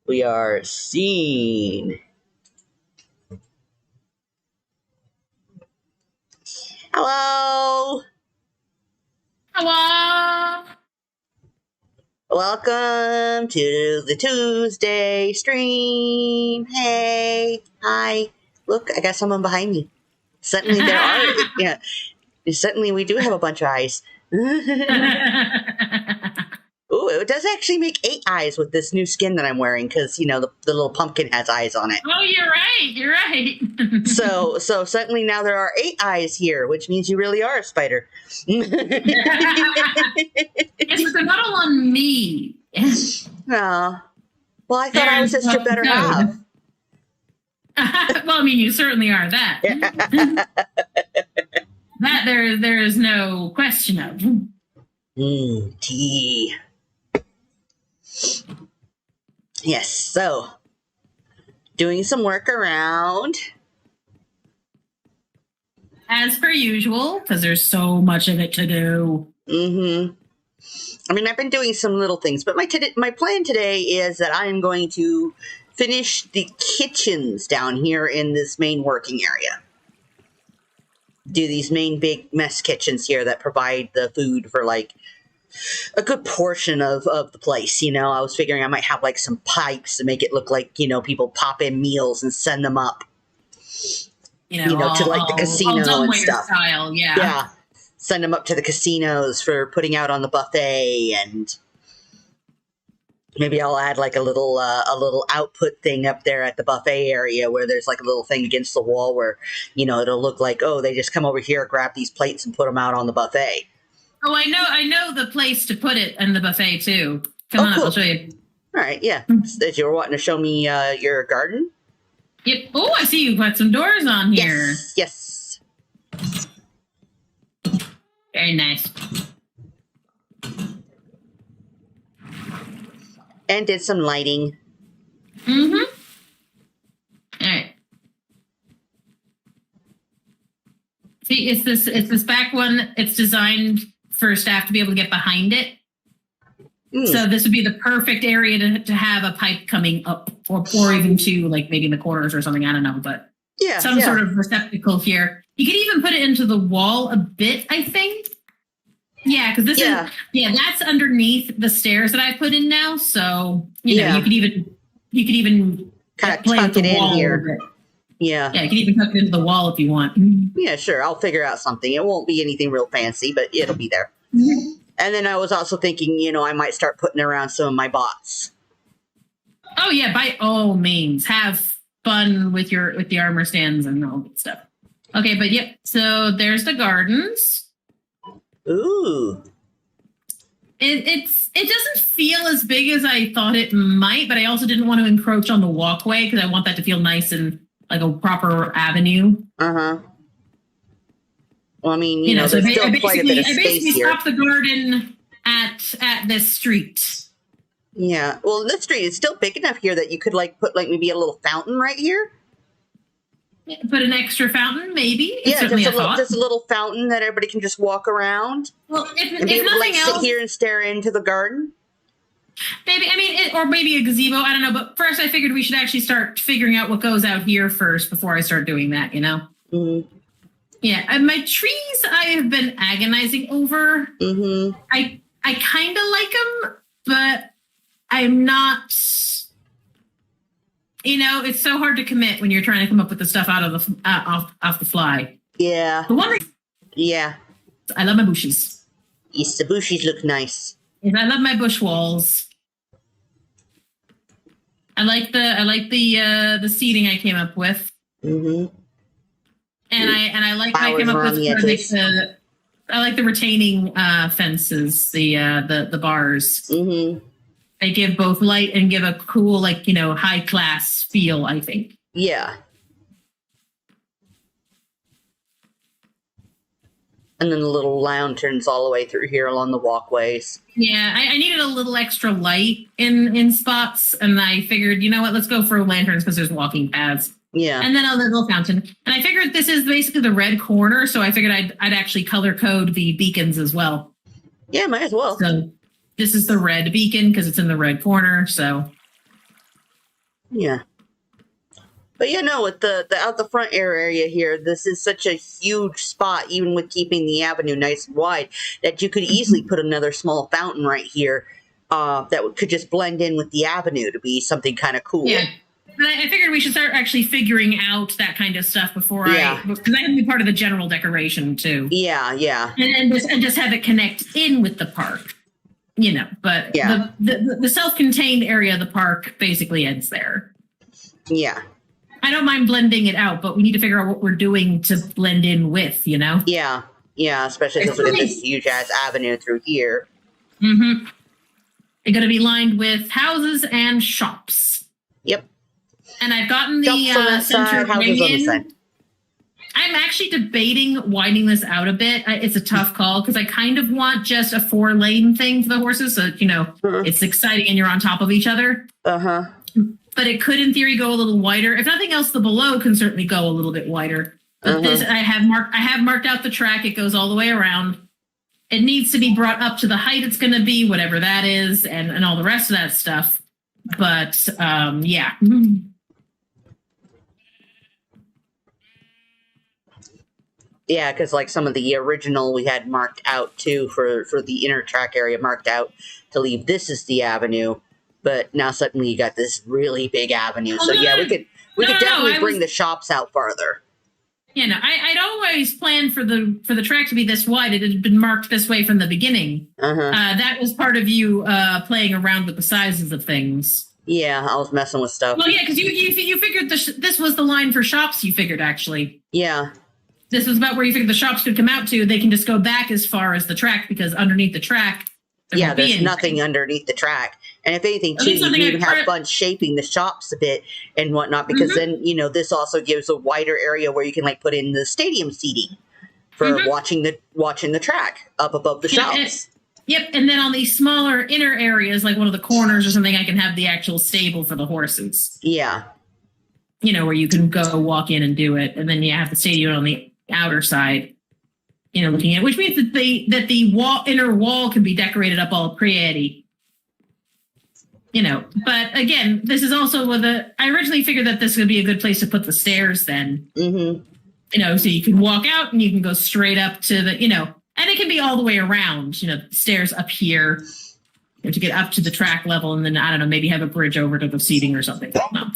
We are seen. Hello. Hello. Welcome to the Tuesday stream. Hey. Hi. Look, I got someone behind me. Suddenly there are, yeah. Suddenly we do have a bunch of eyes. Ooh, it does actually make 8 eyes with this new skin that I'm wearing because, you know, the little pumpkin has eyes on it. Oh, you're right. You're right. So suddenly now there are 8 eyes here, which means you really are a spider. Yes, but they're not all on me. Oh. Well, I thought I was just your better half. Well, I mean, you certainly are that. That there is no question of. Tea. Yes, so doing some work around. As per usual, because there's so much of it to do. I mean, I've been doing some little things, but my plan today is that I am going to finish the kitchens down here in this main working area. Do these main big mess kitchens here that provide the food for like a good portion of the place. You know, I was figuring I might have like some pipes to make it look like, you know, people pop in meals and send them up. You know, to like the casino and stuff. Style, yeah. Yeah. Send them up to the casinos for putting out on the buffet, and maybe I'll add like a little output thing up there at the buffet area where there's like a little thing against the wall where, you know, it'll look like, oh, they just come over here, grab these plates and put them out on the buffet. Oh, I know the place to put it in the buffet too. Come on, cool. I'll show you. All right, yeah. If you were wanting to show me your garden. Yep. Oh, I see you put some doors on here. Yes. Very nice. And did some lighting. All right. See, it's this back one. It's designed for staff to be able to get behind it. So this would be the perfect area to have a pipe coming up, or even to like maybe in the corners or something. I don't know, but Yeah. Some sort of receptacle here. You could even put it into the wall a bit, I think. Yeah, because this is that's underneath the stairs that I put in now. So you know, you could even kind of play tuck with the it in wall here. a little bit. Yeah. Yeah, you can even tuck it into the wall if you want. Yeah, sure. I'll figure out something. It won't be anything real fancy, but it'll be there. And then I was also thinking, you know, I might start putting around some of my bots. Oh yeah, by all means, have fun with the armor stands and all that stuff. Okay, but yep. So there's the gardens. Ooh. It doesn't feel as big as I thought it might, but I also didn't want to encroach on the walkway because I want that to feel nice and like a proper avenue. Uh-huh. Well, I mean, you know, so there's still quite a bit of space here. I basically stopped the garden at this street. Yeah. Well, this street is still big enough here that you could like put like maybe a little fountain right here. Put an extra fountain, maybe. It's just a little fountain that everybody can just walk around. Well, if be able nothing to else, sit here and stare into the garden. Maybe or maybe a gazebo. I don't know. But first, I figured we should actually start figuring out what goes out here first before I start doing that. You know. Mm-hmm. Yeah, and my trees I have been agonizing over. Mm-hmm. I kind of like them, but I'm not. You know, it's so hard to commit when you're trying to come up with the stuff out of the off the fly. Yeah. The one. Yeah. I love my bushes. Yes, the bushes look nice. Yes, I love my bush walls. I like the seating I came up with. Mm-hmm. And I like I came up with I like the retaining fences, the bars. Mm-hmm. They give both light and give a cool, like, you know, high class feel, I think. Yeah. And then the little lanterns all the way through here along the walkways. Yeah, I needed a little extra light in spots, and I figured, you know what, let's go for lanterns because there's walking paths. Yeah. And then a little fountain. And I figured this is basically the red corner, so I figured I'd actually color code the beacons as well. Yeah, might as well. So this is the red beacon because it's in the red corner, so. Yeah. But you know, with the out the front area here, this is such a huge spot, even with keeping the avenue nice and wide, that you could easily put another small fountain right here that could just blend in with the avenue to be something kind of cool. Yeah. But I figured we should start actually figuring out that kind of stuff before because I have to be part of the general decoration too. Yeah, yeah. And just have it connect in with the park. You know, but the self-contained area of the park basically ends there. Yeah. I don't mind blending it out, but we need to figure out what we're doing to blend in with, you know? Yeah. Yeah, especially because we have this huge-ass avenue through here. Mm-hmm. It's going to be lined with houses and shops. Yep. And I've gotten the center ring in. I'm actually debating widening this out a bit. It's a tough call because I kind of want just a 4-lane thing for the horses. So, you know, it's exciting and you're on top of each other. Uh-huh. But it could, in theory, go a little wider. If nothing else, the below can certainly go a little bit wider. But this, I have marked out the track. It goes all the way around. It needs to be brought up to the height it's going to be, whatever that is, and all the rest of that stuff. But, yeah. Yeah, because like some of the original we had marked out too for the inner track area marked out to leave this is the avenue, but now suddenly you got this really big avenue. So yeah, we could definitely bring the shops out farther. You know, I'd always planned for the track to be this wide. It had been marked this way from the beginning. That was part of you playing around with the sizes of things. Yeah, I was messing with stuff. Well, yeah, because you figured this was the line for shops. You figured actually. Yeah. This was about where you figured the shops could come out to. They can just go back as far as the track because underneath the track, there's nothing underneath the track. And if anything, too, you can even have fun shaping the shops a bit and whatnot because then, you know, this also gives a wider area where you can like put in the stadium seating for watching the track up above the shops. Yep, and then on these smaller inner areas, like one of the corners or something, I can have the actual stable for the horses. Yeah. You know, where you can go walk in and do it, and then you have the stadium on the outer side, you know, looking at, which means that the inner wall can be decorated up all pretty. But again, this is also I originally figured that this would be a good place to put the stairs then. Mm-hmm. So you can walk out and you can go straight up to the, and it can be all the way around, stairs up here to get up to the track level. And then, I don't know, maybe have a bridge over to the seating or something. No.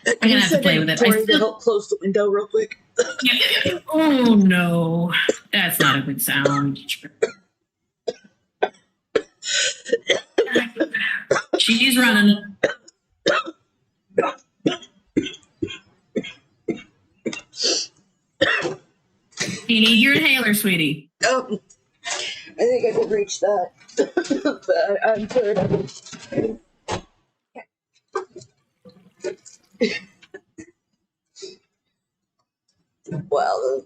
I'm going to have to play with it. To help close the window real quick. Oh, no. That's not a good sound. She's running. You need your inhaler, sweetie. Oh, I think I could reach that. But I'm third. Wow, the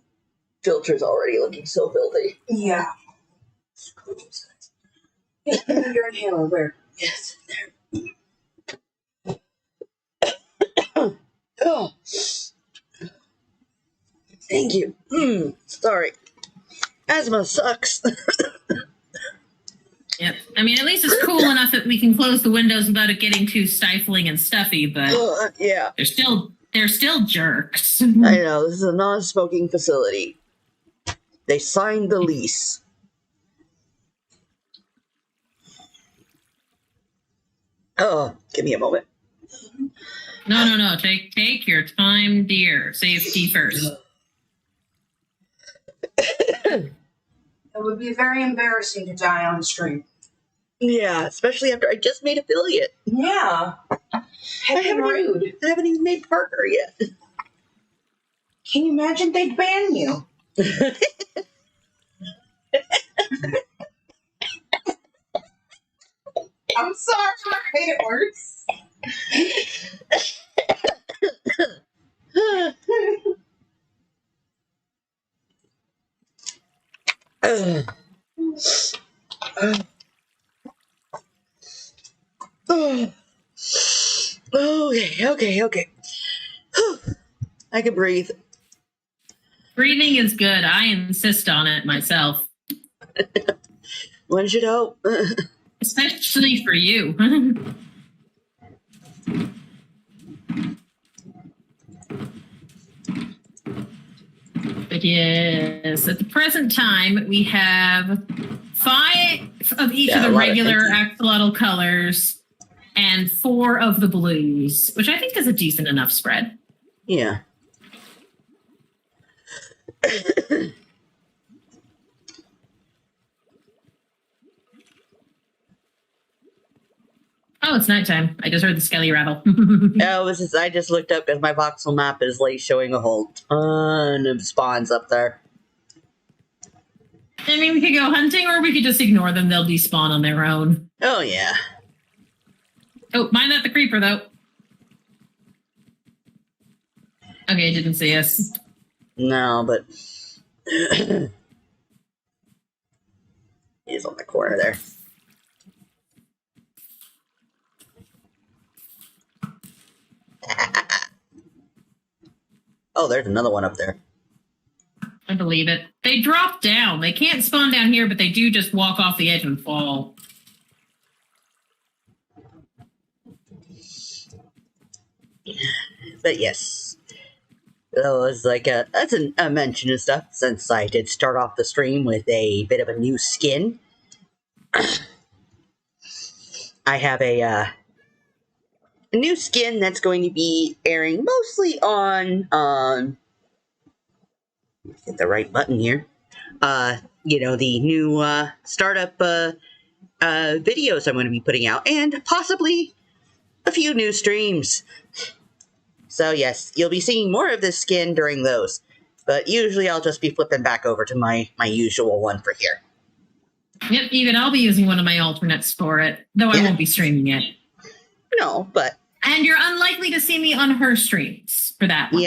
filter's already looking so filthy. Yeah. Your inhaler, where? Yes, there. Oh. Thank you. Sorry. Asthma sucks. Yep. I mean, at least it's cool enough that we can close the windows without it getting too stifling and stuffy, but yeah. they're still jerks. I know, this is a non-smoking facility. They signed the lease. Oh, give me a moment. No. Take your time, dear. Safety first. It would be very embarrassing to die on the stream. Yeah, especially after I just made affiliate. Yeah. I haven't even made partner yet. Can you imagine they'd ban you? I'm sorry, it works. Okay. I can breathe. Breathing is good. I insist on it myself. One should hope. Especially for you. But yes, at the present time, we have 5 of each of the regular axolotl colors and 4 of the blues, which I think is a decent enough spread. Yeah. Oh, it's nighttime. I just heard the skelly rattle. I just looked up because my voxel map is like showing a whole ton of spawns up there. I mean, we could go hunting or we could just ignore them. They'll despawn on their own. Oh, yeah. Oh, mind that the creeper, though. Okay, didn't see us. No, but he's on the corner there. Oh, there's another one up there. I believe it. They drop down. They can't spawn down here, but they do just walk off the edge and fall. But yes, that was like that's a mention of stuff, since I did start off the stream with a bit of a new skin. I have a new skin that's going to be airing mostly on hit the right button here. The new startup videos I'm going to be putting out, and possibly a few new streams. So yes, you'll be seeing more of this skin during those, but usually I'll just be flipping back over to my usual one for here. Yep, even I'll be using one of my alternates for it, though I won't be streaming it. No, but... And you're unlikely to see me on her streams for that one.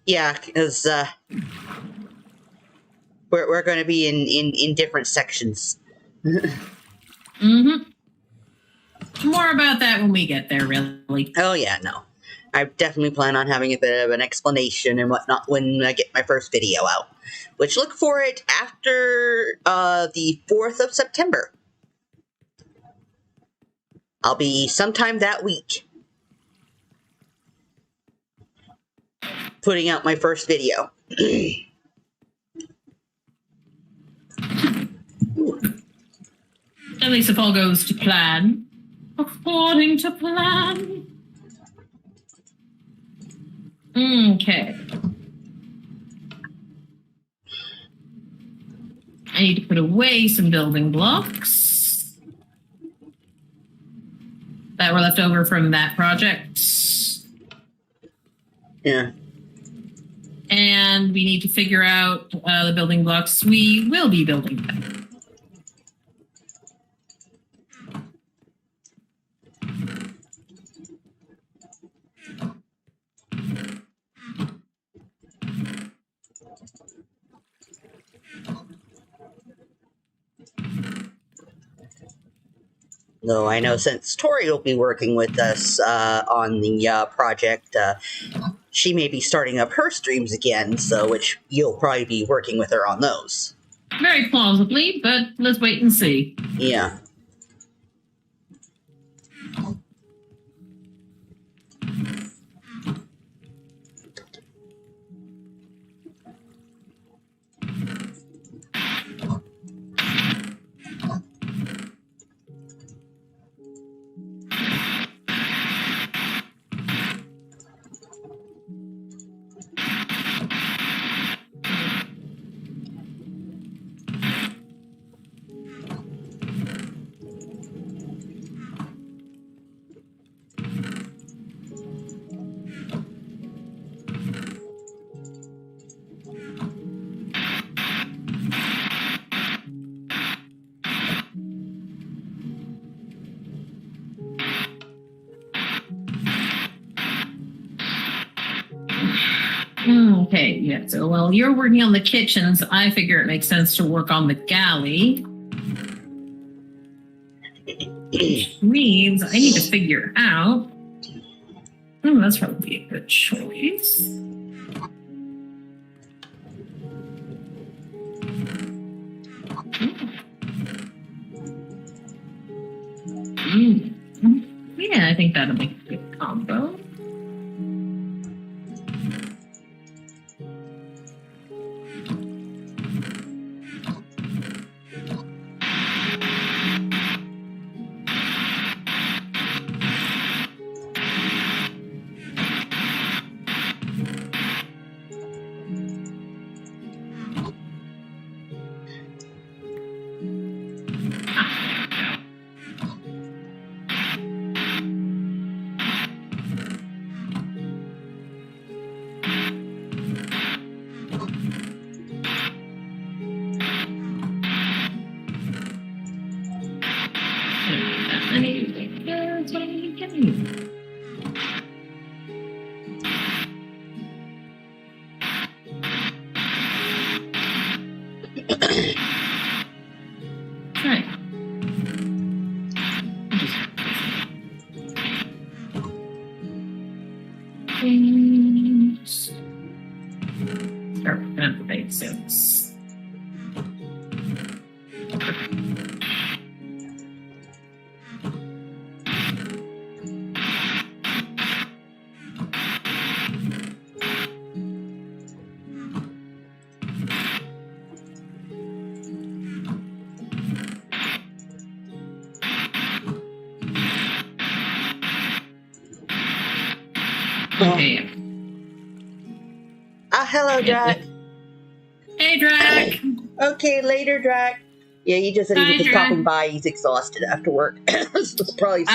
Yeah, because we're going to be in different sections. Mm-hmm. More about that when we get there, really. Oh, yeah, no. I definitely plan on having a bit of an explanation and whatnot when I get my first video out. Which, look for it after the 4th of September. I'll be sometime that week putting out my first video. At least if all goes to plan. According to plan. Okay. I need to put away some building blocks that were left over from that project. Yeah. And we need to figure out the building blocks we will be building them. Though I know since Tori will be working with us on the project, she may be starting up her streams again, so which you'll probably be working with her on those. Very plausibly, but let's wait and see. Yeah. Okay, yeah. So while you're working on the kitchens, I figure it makes sense to work on the galley. Which means I need to figure out. That's probably a good choice. Yeah, I think that'll make a good combo. Right. Start with the basics. Okay. Hello, Drac. Hey, Drac. Okay, later, Drac. Yeah, he just said he was Hi, just Drac. popping by. He's exhausted after work. So probably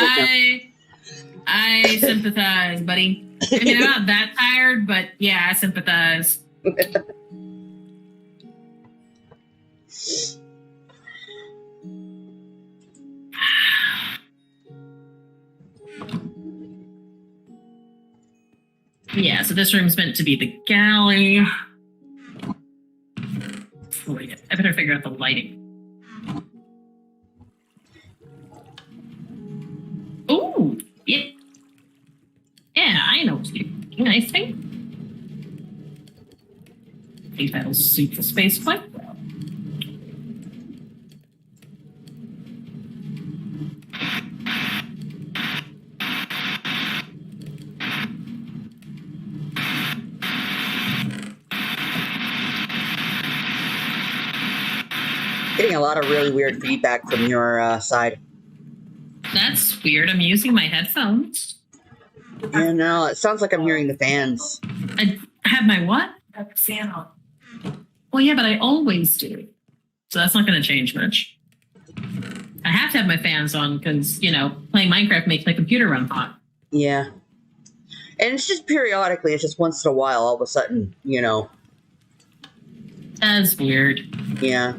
I sympathize, buddy. I mean, I'm not that tired, but yeah, I sympathize. Yeah, so this room's meant to be the galley. Wait, I better figure out the lighting. Ooh, yeah. Yeah, I know what you're doing. I think that'll suit the space quite well. Getting a lot of really weird feedback from your side. That's weird. I'm using my headphones. Yeah, no, it sounds like I'm hearing the fans. I have my what? I have a fan on. Well, yeah, but I always do. So that's not going to change much. I have to have my fans on because, you know, playing Minecraft makes my computer run hot. Yeah. And it's just periodically, it's just once in a while, all of a sudden, you know. That's weird. Yeah.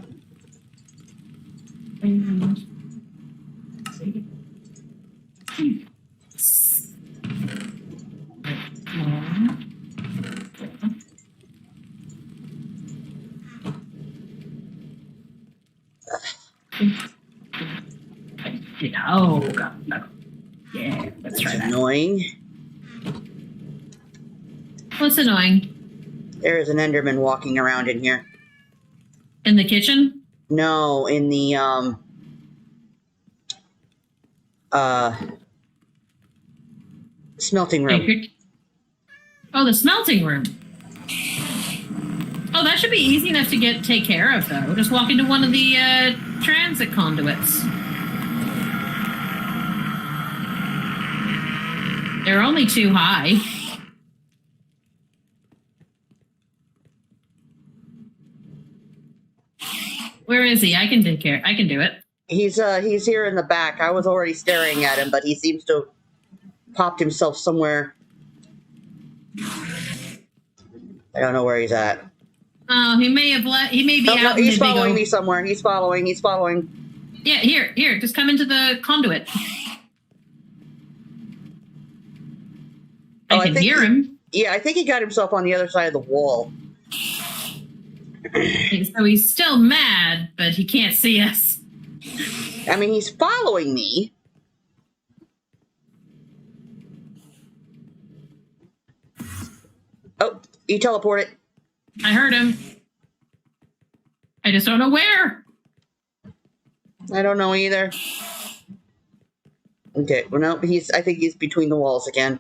Oh, God. No. Yeah, let's try that. Annoying. What's annoying? There is an Enderman walking around in here. In the kitchen? No, in the, smelting room. Oh, the smelting room. Oh, that should be easy enough to take care of, though. Just walk into one of the transit conduits. They're only too high. Where is he? I can take care. I can do it. He's here in the back. I was already staring at him, but he seems to have popped himself somewhere. I don't know where he's at. Oh, he may have let. He may be out. No, in he's the following me somewhere. He's following. Yeah, here. Just come into the conduit. I can hear him. Yeah, I think he got himself on the other side of the wall. So he's still mad, but he can't see us. I mean, he's following me. Oh, he teleported. I heard him. I just don't know where. I don't know either. Okay, well, no, I think he's between the walls again.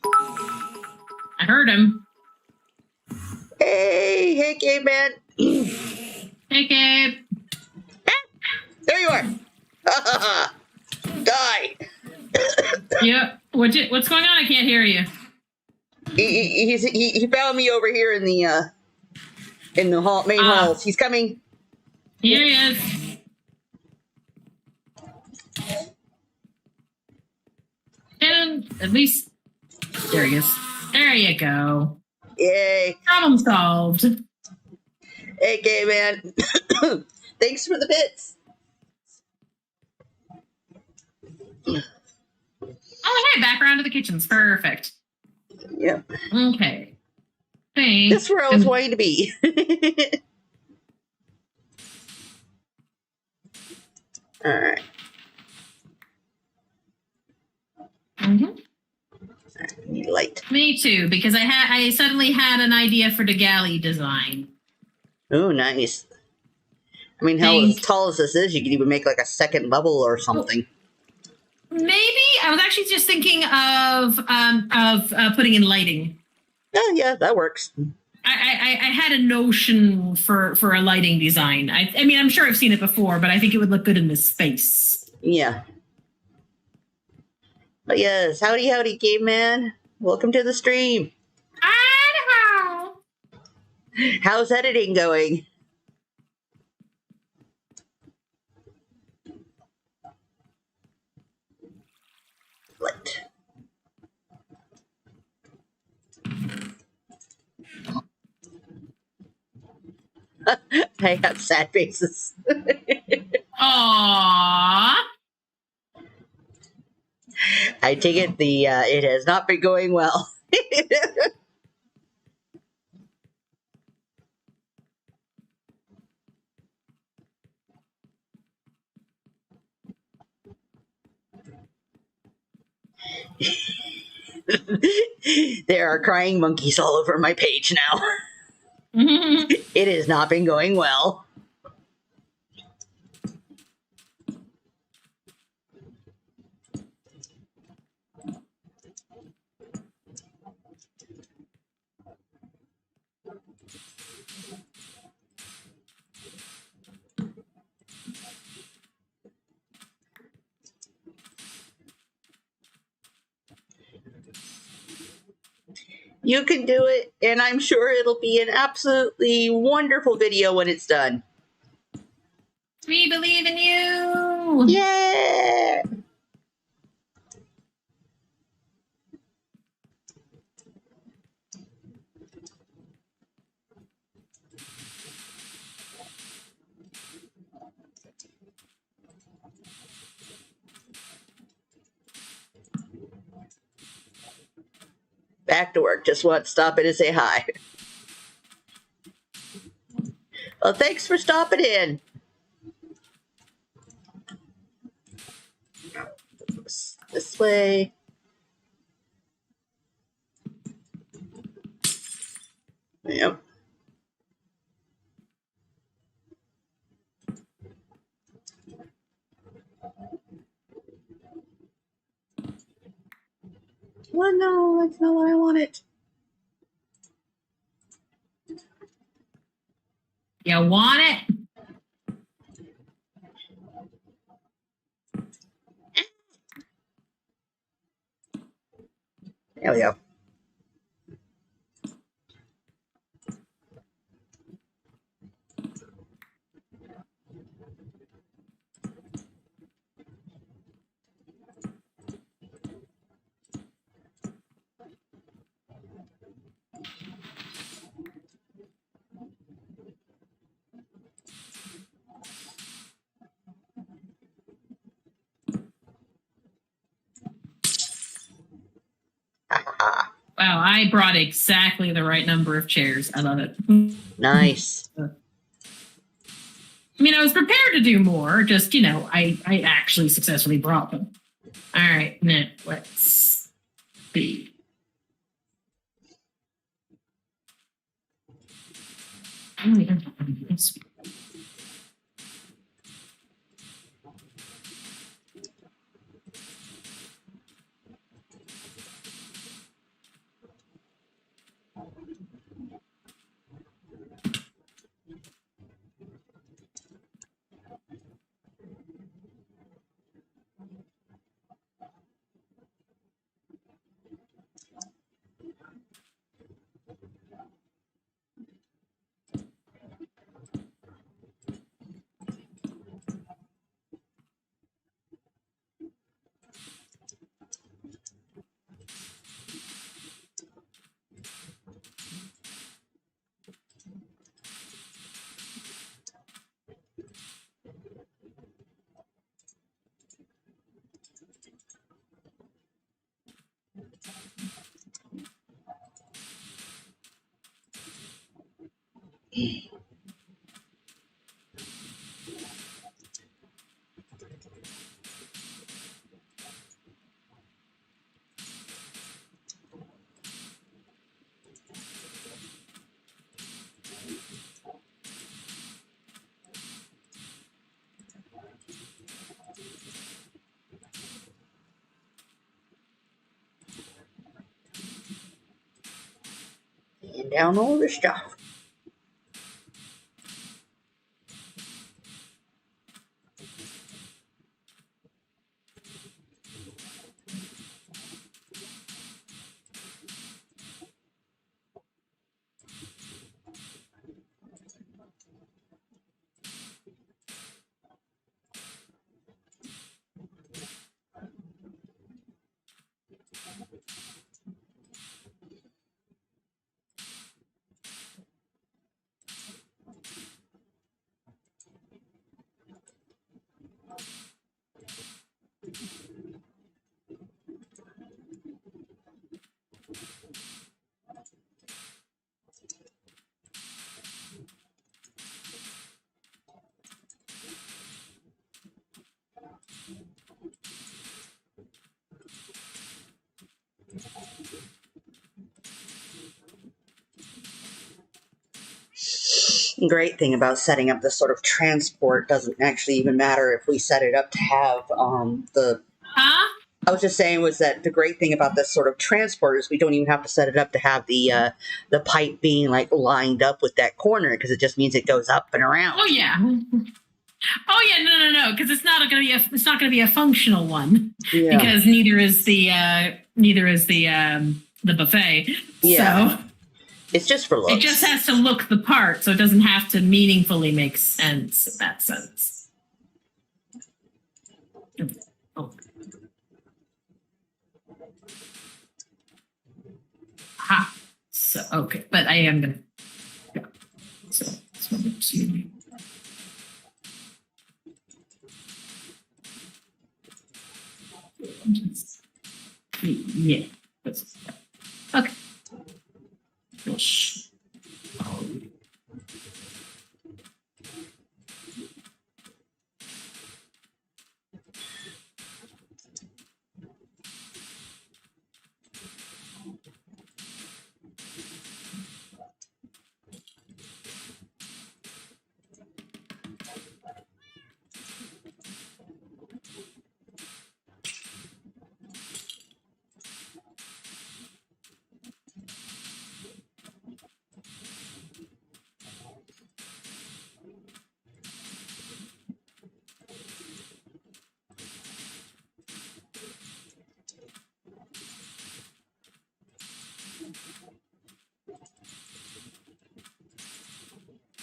I heard him. Hey, Caveman. Hey, Gabe. There you are. Die. Yeah. What's going on? I can't hear you. He found me over here in the hall, main halls. He's coming. Here he is. And at least there he is. There you go. Yay. Problem solved. Hey, Caveman. Thanks for the bits. Oh, hey, back around to the kitchens. Perfect. Yep. Okay. Thanks. That's where I was wanting to be. All right. Mm-hmm. I need light. Me too, because I suddenly had an idea for the galley design. Oh, nice. I mean, how as tall as this is, you could even make like a second level or something. Maybe. I was actually just thinking of putting in lighting. Oh, yeah, that works. I had a notion for a lighting design. I mean, I'm sure I've seen it before, but I think it would look good in this space. Yeah. But yes, howdy, Caveman. Welcome to the stream. Idaho. How's editing going? Light. I have sad faces. Aww. I take it it has not been going well. There are crying monkeys all over my page now. It has not been going well. You can do it, and I'm sure it'll be an absolutely wonderful video when it's done. We believe in you. Yeah. Back to work. Just want to stop in and say hi. Well, thanks for stopping in. This way. Yep. Well, no, that's not what I wanted. You want it? There we go. Wow, I brought exactly the right number of chairs. I love it. Nice. I mean, I was prepared to do more, just, I actually successfully brought them. All right, now let's see. Oh, we don't have any of this. And down all the stuff. Great thing about setting up this sort of transport doesn't actually even matter if we set it up to have the. Huh? I was just saying was that the great thing about this sort of transport is we don't even have to set it up to have the pipe being like lined up with that corner because it just means it goes up and around. Oh yeah. Oh yeah, no, because it's not going to be a functional one Yeah. because neither is the the buffet. Yeah. So It's just for looks. it just has to look the part, so it doesn't have to meaningfully make sense in that sense. Oh. Ha. So, okay, but I am going to... Yeah. So, yeah. Okay.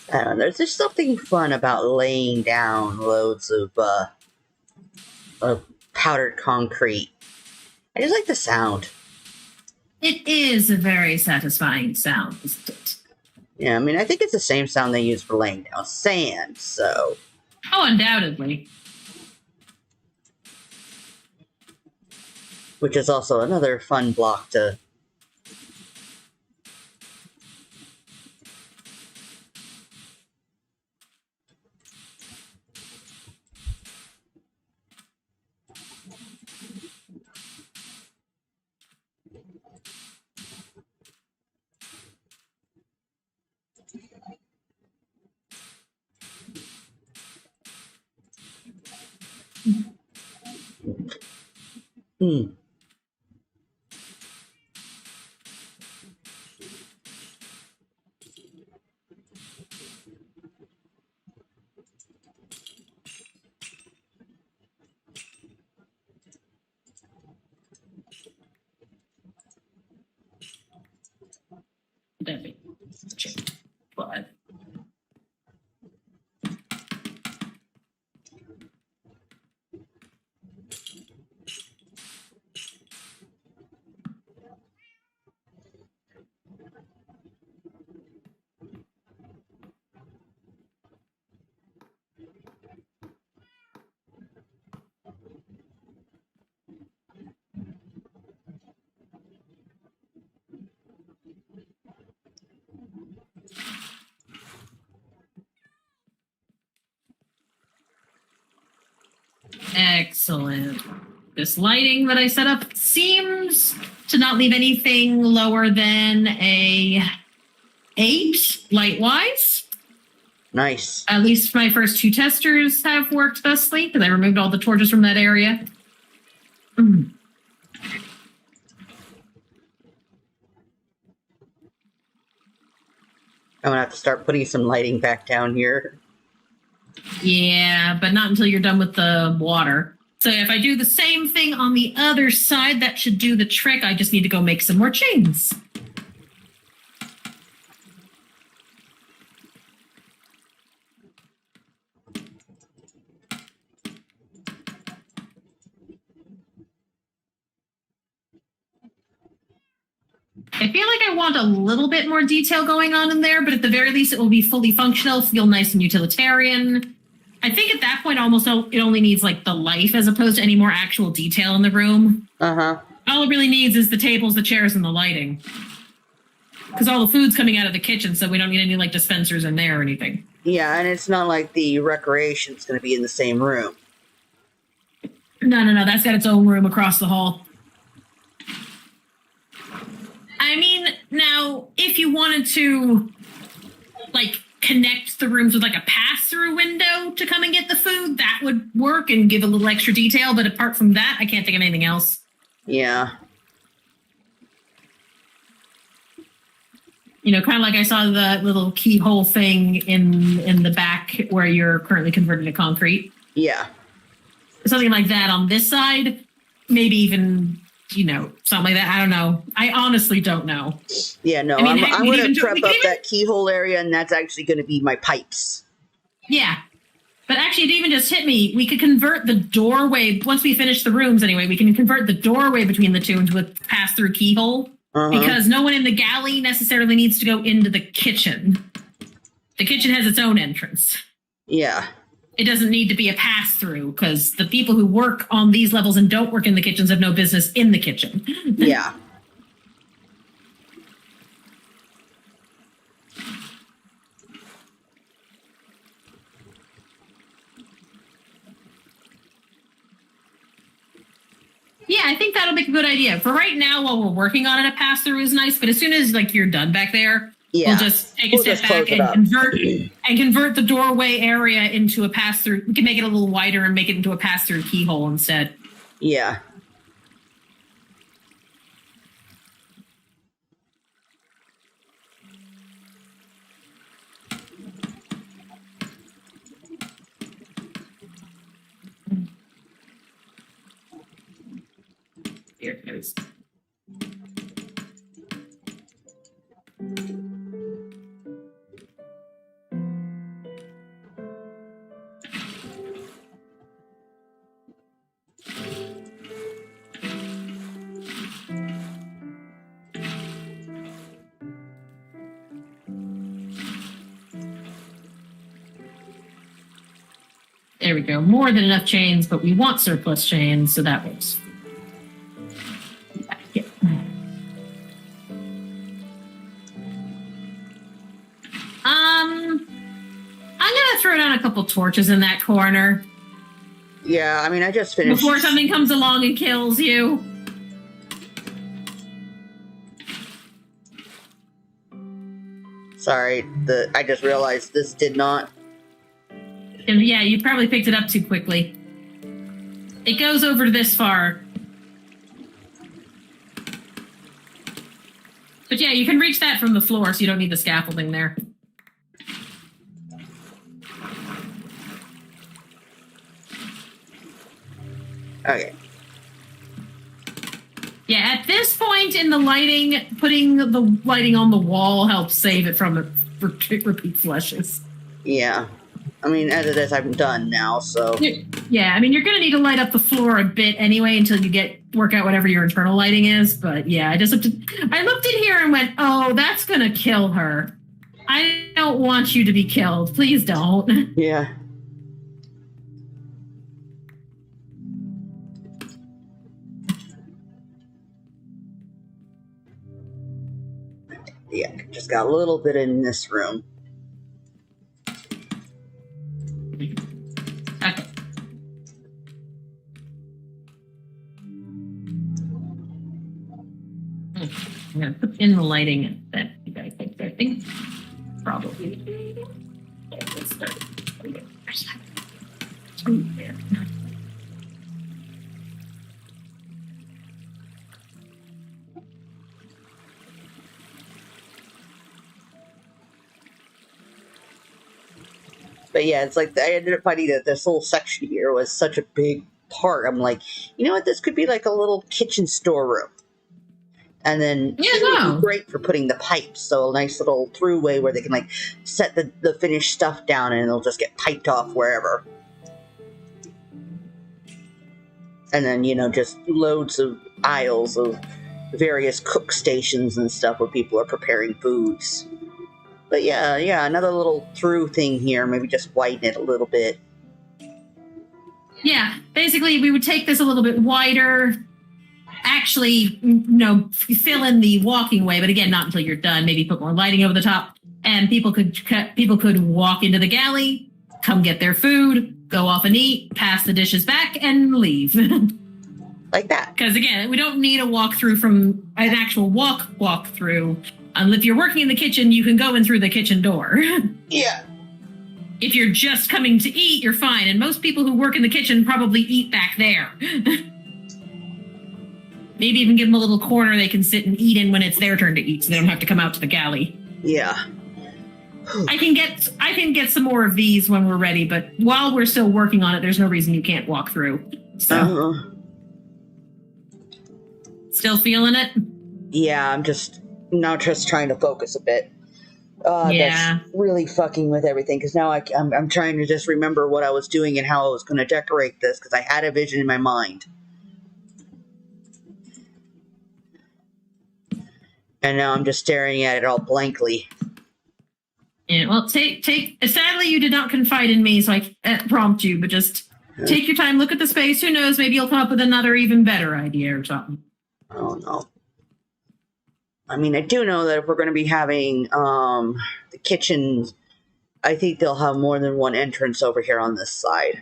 I don't know, there's just something fun about laying down loads of powdered concrete. I just like the sound. It is a very satisfying sound, isn't it? Yeah, I mean, I think it's the same sound they use for laying down sand, so... Oh, undoubtedly. Which is also another fun block to... Hmm. Debbie. But excellent. This lighting that I set up seems to not leave anything lower than a 8 light-wise. Nice. At least my first 2 testers have worked thusly, because I removed all the torches from that area. Mm. I'm gonna have to start putting some lighting back down here. Yeah, but not until you're done with the water. So if I do the same thing on the other side, that should do the trick. I just need to go make some more chains. I feel like I want a little bit more detail going on in there, but at the very least, it will be fully functional, feel nice and utilitarian. I think at that point, almost it only needs like the life as opposed to any more actual detail in the room. Uh-huh. All it really needs is the tables, the chairs, and the lighting. Because all the food's coming out of the kitchen, so we don't need any like dispensers in there or anything. Yeah, and it's not like the recreation's going to be in the same room. No. That's got its own room across the hall. I mean, now, if you wanted to, like, connect the rooms with, like, a pass-through window to come and get the food, that would work and give a little extra detail. But apart from that, I can't think of anything else. Yeah. You know, kind of like I saw the little keyhole thing in the back where you're currently converting to concrete. Yeah. Something like that on this side, maybe even something like that. I don't know. I honestly don't know. Yeah, no, I mean, I'm going to prep up even, that keyhole area, and that's actually going to be my pipes. Yeah. But actually, it even just hit me. We could convert the doorway, once we finish the rooms anyway, we can convert the doorway between the two into a pass-through keyhole. Because no one in the galley necessarily needs to go into the kitchen. The kitchen has its own entrance. Yeah. It doesn't need to be a pass-through, because the people who work on these levels and don't work in the kitchens have no business in the kitchen. Yeah. Yeah, I think that'll make a good idea. For right now, while we're working on it, a pass-through is nice, but as soon as you're done back there, we'll just take a step back and convert the doorway area into a pass-through. We can make it a little wider and make it into a pass-through keyhole instead. Yeah. Here it goes. There we go. More than enough chains, but we want surplus chains, so that works. Yeah. I'm gonna throw down a couple torches in that corner. Yeah, I mean, I just finished. Before something comes along and kills you. Sorry, I just realized this did not. And yeah, you probably picked it up too quickly. It goes over this far. But yeah, you can reach that from the floor, so you don't need the scaffolding there. Okay. Yeah, at this point in the lighting, putting the lighting on the wall helps save it from the repeat flushes. Yeah. I mean, as it is, I'm done now, so. Yeah, I mean, you're going to need to light up the floor a bit anyway until you work out whatever your internal lighting is. But yeah, I looked in here and went, oh, that's going to kill her. I don't want you to be killed. Please don't. Yeah. Yeah, just got a little bit in this room. Okay. I'm going to put in the lighting that you guys I think probably. Yeah, let's start. There. But yeah, it's like I ended up finding that this whole section here was such a big part. I'm like, you know what? This could be like a little kitchen storeroom. And then it would be great for putting the pipes. So a nice little throughway where they can like set the finished stuff down and it'll just get piped off wherever. And then, just loads of aisles of various cook stations and stuff where people are preparing foods. But yeah, another little through thing here. Maybe just widen it a little bit. Yeah, basically we would take this a little bit wider. Actually, fill in the walking way, but again, not until you're done. Maybe put more lighting over the top, and people could walk into the galley, come get their food, go off and eat, pass the dishes back, and leave. Like that. Because again, we don't need a walkthrough from an actual walkthrough. If you're working in the kitchen, you can go in through the kitchen door. Yeah. If you're just coming to eat, you're fine. And most people who work in the kitchen probably eat back there. Maybe even give them a little corner they can sit and eat in when it's their turn to eat, so they don't have to come out to the galley. Yeah. I can get some more of these when we're ready, but while we're still working on it, there's no reason you can't walk through. So. Still feeling it? Yeah, I'm just trying to focus a bit. Yeah. That's really fucking with everything because now I'm trying to just remember what I was doing and how I was going to decorate this because I had a vision in my mind. And now I'm just staring at it all blankly. Yeah, well, take. Sadly, you did not confide in me, so I can't prompt you. But just take your time, look at the space. Who knows? Maybe you'll come up with another, even better idea or something. I don't know. I mean, I do know that if we're going to be having the kitchen, I think they'll have more than one entrance over here on this side.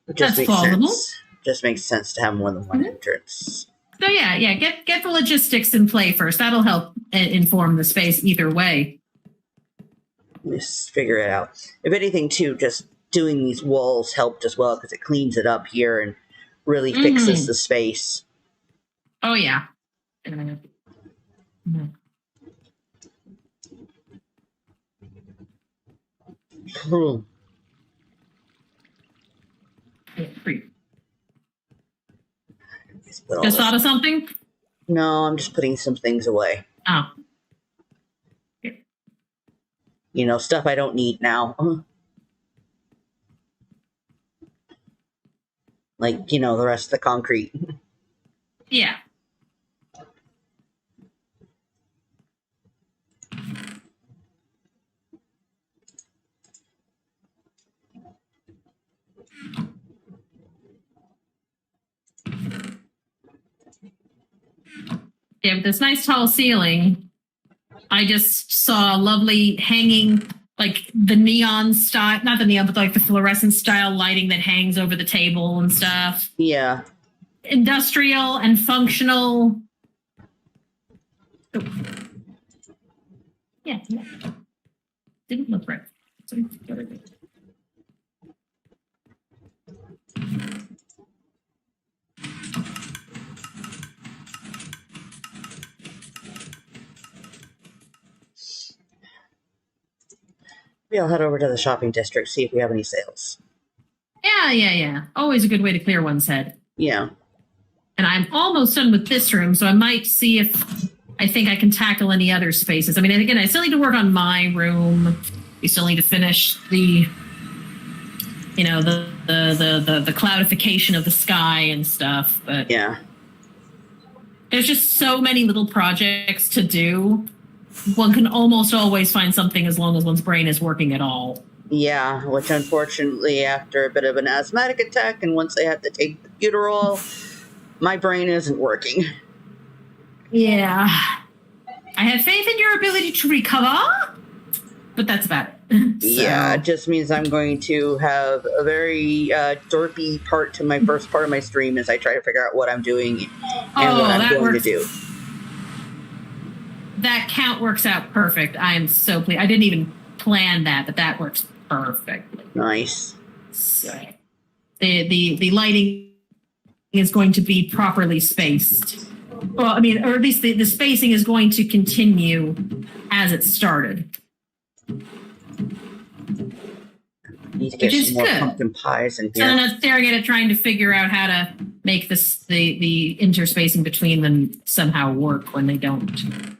It just That's makes plausible. sense. Just makes sense to have more than one entrance. So yeah, get the logistics in play first. That'll help inform the space either way. Just figure it out. If anything, too, just doing these walls helped as well because it cleans it up here and really fixes the space. Oh yeah. Just thought of something? No, I'm just putting some things away. Oh. You know, stuff I don't need now. Like, you know, the rest of the concrete. Yeah. Yeah, with this nice tall ceiling, I just saw lovely hanging, like the neon style, not the neon, but like the fluorescent style lighting that hangs over the table and stuff. Yeah. Industrial and functional. Oh. Yeah. Didn't look right. Maybe I'll head over to the shopping district, see if we have any sales. Yeah. Always a good way to clear one's head. Yeah. And I'm almost done with this room, so I might see if I think I can tackle any other spaces. I mean, again, I still need to work on my room. We still need to finish the cloudification of the sky and stuff. But yeah, there's just so many little projects to do. One can almost always find something as long as one's brain is working at all. Yeah, which unfortunately, after a bit of an asthmatic attack, and once I had to take the Buterol, my brain isn't working. Yeah. I have faith in your ability to recover, but that's about it. Yeah, it just means I'm going to have a very derpy part to my first part of my stream as I try to figure out what I'm doing and what I'm going to do. That count works out perfect. I am so pleased. I didn't even plan that, but that works perfectly. Nice. So, the lighting is going to be properly spaced. Well, I mean, or at least the spacing is going to continue as it started. Need to get some more pumpkin pies in here. So I'm not staring at it trying to figure out how to make this the interspacing between them somehow work when they don't.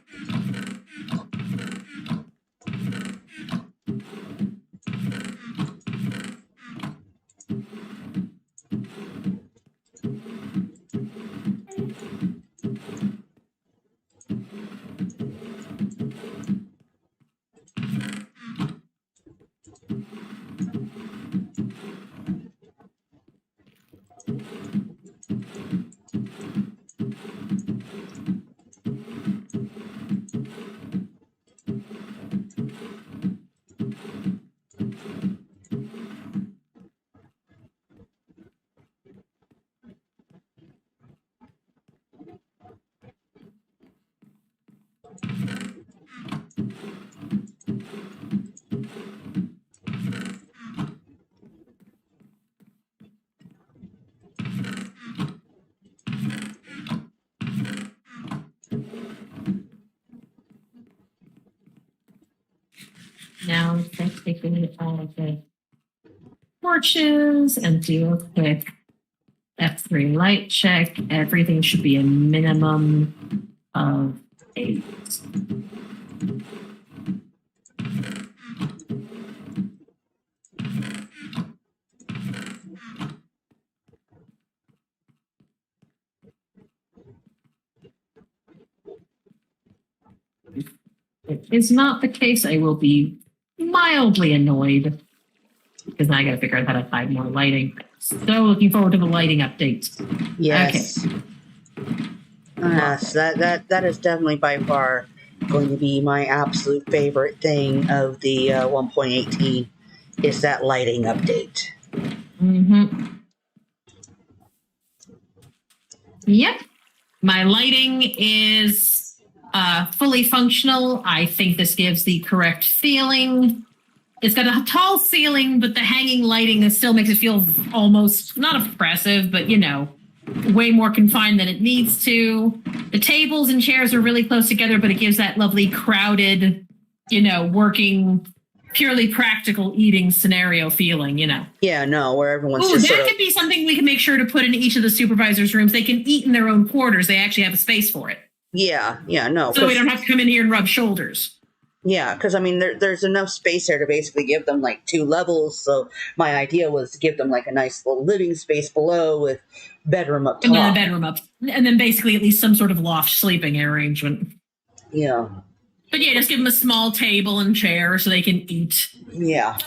Now let's take all of the torches and do a quick F3 light check. Everything should be a minimum of 8. If it is not the case, I will be mildly annoyed because now I got to figure out how to find more lighting. So looking forward to the lighting updates. Yes. Okay. Yes, that is definitely by far going to be my absolute favorite thing of the 1.18 is that lighting update. Mm-hmm. Yep. My lighting is fully functional. I think this gives the correct feeling. It's got a tall ceiling, but the hanging lighting still makes it feel almost not oppressive, but way more confined than it needs to. The tables and chairs are really close together, but it gives that lovely crowded, working, purely practical eating scenario feeling, Yeah, no, where everyone's Ooh, just that sort of... could be something we can make sure to put in each of the supervisors' rooms. They can eat in their own quarters. They actually have a space for it. Yeah, no. So we don't have to come in here and rub shoulders. Yeah, because I mean, there's enough space there to basically give them like 2 levels. So my idea was to give them like a nice little living space below with bedroom up top. And then a bedroom up. And then basically at least some sort of loft sleeping arrangement. Yeah. But yeah, just give them a small table and chair so they can eat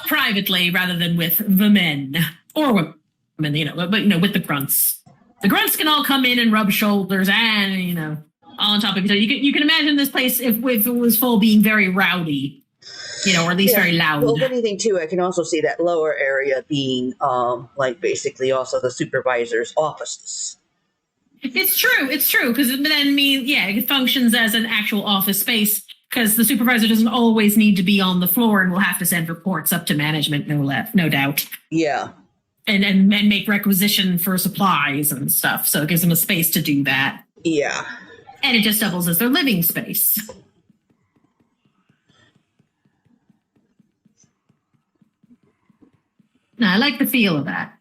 privately rather than with the men. Or women, but with the grunts. The grunts can all come in and rub shoulders and, all on top of each other. You can imagine this place if it was full being very rowdy, or at least very loud. Well, if anything, too, I can also see that lower area being like basically also the supervisor's offices. It's true, because then it functions as an actual office space because the supervisor doesn't always need to be on the floor and will have to send reports up to management, no doubt. Yeah. And make requisition for supplies and stuff. So it gives them a space to do that. Yeah. And it just doubles as their living space. Now, I like the feel of that.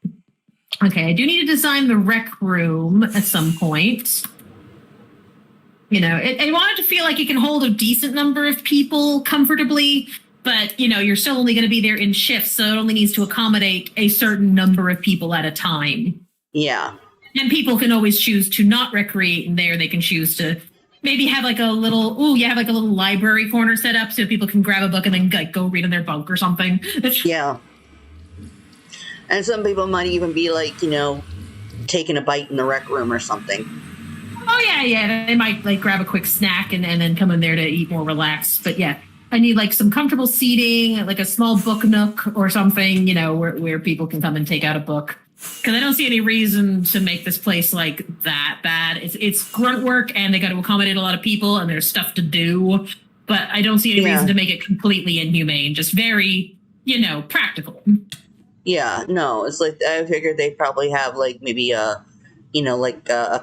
Okay, I do need to design the rec room at some point. I want it to feel like it can hold a decent number of people comfortably, but, you're still only going to be there in shifts, so it only needs to accommodate a certain number of people at a time. Yeah. And people can always choose to not recreate in there. They can choose to maybe have like a little library corner set up so people can grab a book and then go read in their bunk or something. Yeah. And some people might even be like, taking a bite in the rec room or something. Oh, yeah. They might like grab a quick snack and then come in there to eat more relaxed. But yeah, I need like some comfortable seating, like a small book nook or something, where people can come and take out a book. Because I don't see any reason to make this place like that bad. It's grunt work and they got to accommodate a lot of people and there's stuff to do. But I don't see any reason to make it completely inhumane. Just very, practical. Yeah, no, it's like I figured they'd probably have like maybe a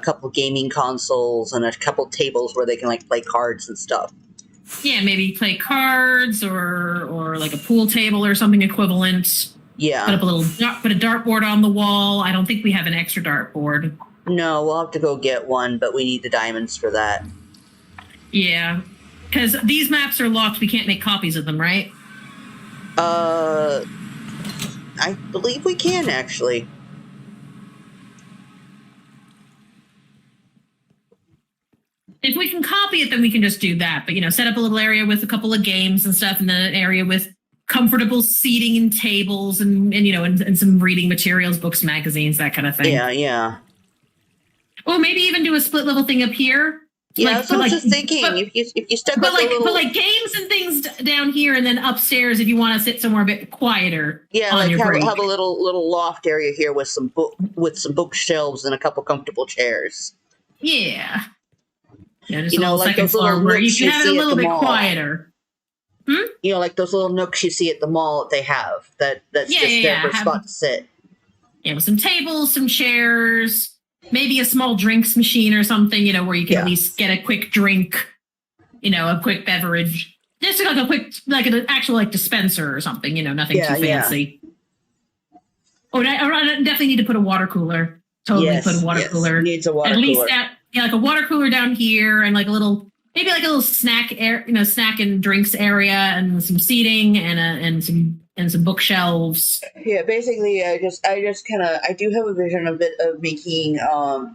couple gaming consoles and a couple tables where they can like play cards and stuff. Yeah, maybe play cards or like a pool table or something equivalent. Yeah. Put a dartboard on the wall. I don't think we have an extra dartboard. No, we'll have to go get one, but we need the diamonds for that. Yeah, because these maps are locked. We can't make copies of them, right? I believe we can, actually. If we can copy it, then we can just do that. But, set up a little area with a couple of games and stuff, and then an area with comfortable seating and tables and some reading materials, books, magazines, that kind of thing. Yeah. Or maybe even do a split level thing up here. Yeah, that's what I was just thinking. If you step up a little... But like games and things down here, and then upstairs if you want to sit somewhere a bit quieter. Yeah, like have a little loft area here with some bookshelves and a couple comfortable chairs. Yeah. Just a little like second those little floor where you can have it a little bit mall. Quieter. Like those little nooks you see at the mall that they have. That's just there for a spot to sit. Yeah, with some tables, some chairs, maybe a small drinks machine or something, where you can at least get a quick drink, a quick beverage. Just like a quick, like an actual dispenser or something, nothing too fancy. Oh, I definitely need to put a water cooler. totally put a water yes. cooler. Needs a water At least cooler. like a water cooler down here, and like a little, maybe like a little snack snack and drinks area, and some seating, and some bookshelves. Yeah, basically, I just kind of, I do have a vision of it, of making,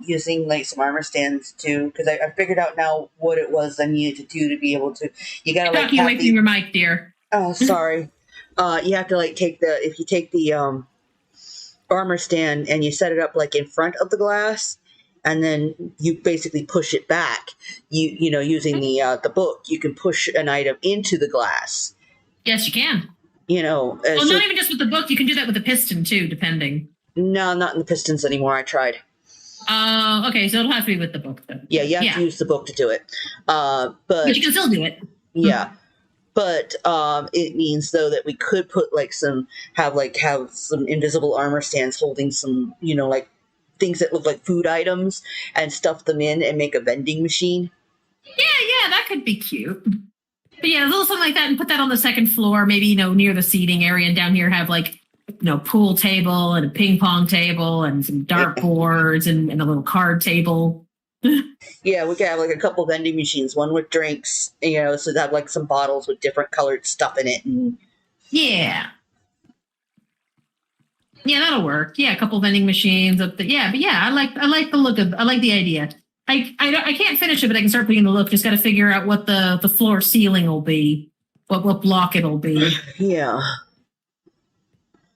using like some armor stands too, because I figured out now what it was I needed to do to be able to, you gotta like Talking have away from your mic, dear. oh, sorry. You have to like if you take the, armor stand and you set it up like in front of the glass, and then you basically push it back, you know, using the book, you can push an item into the glass. Yes, you can. You know, Well, not even just with the book. You can do that with the piston too, depending. No, not in the pistons anymore. I tried. Okay, so it'll have to be with the book then. Yeah, you have to use the book to do it. But you can still do it. Yeah. But it means though that we could put like have some invisible armor stands holding some, you know, like things that look like food items, and stuff them in and make a vending machine. Yeah, that could be cute. But yeah, a little something like that, and put that on the second floor, maybe, you know, near the seating area, and down here have like, you know, pool table and a ping pong table and some dartboards and a little card table. Yeah, we could have like a couple vending machines, one with drinks, you know, so that like some bottles with different colored stuff in it. And yeah, that'll work. Yeah, a couple vending machines up there. Yeah, but yeah, I like the look of. I like the idea. I can't finish it, but I can start putting the look. Just got to figure out what the floor ceiling will be, what block it'll be. Yeah.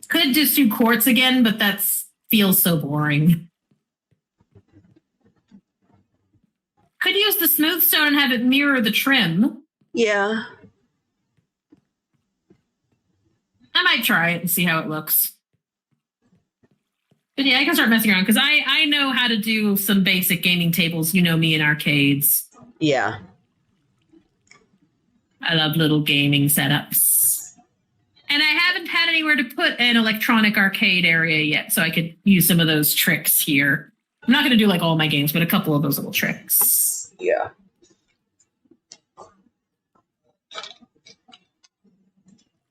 Could just do quartz again, but feels so boring. Could use the smooth stone and have it mirror the trim. Yeah. I might try it and see how it looks. But yeah, I can start messing around, because I know how to do some basic gaming tables. You know me in arcades. Yeah. I love little gaming setups. And I haven't had anywhere to put an electronic arcade area yet, so I could use some of those tricks here. I'm not going to do like all my games, but a couple of those little tricks. Yeah.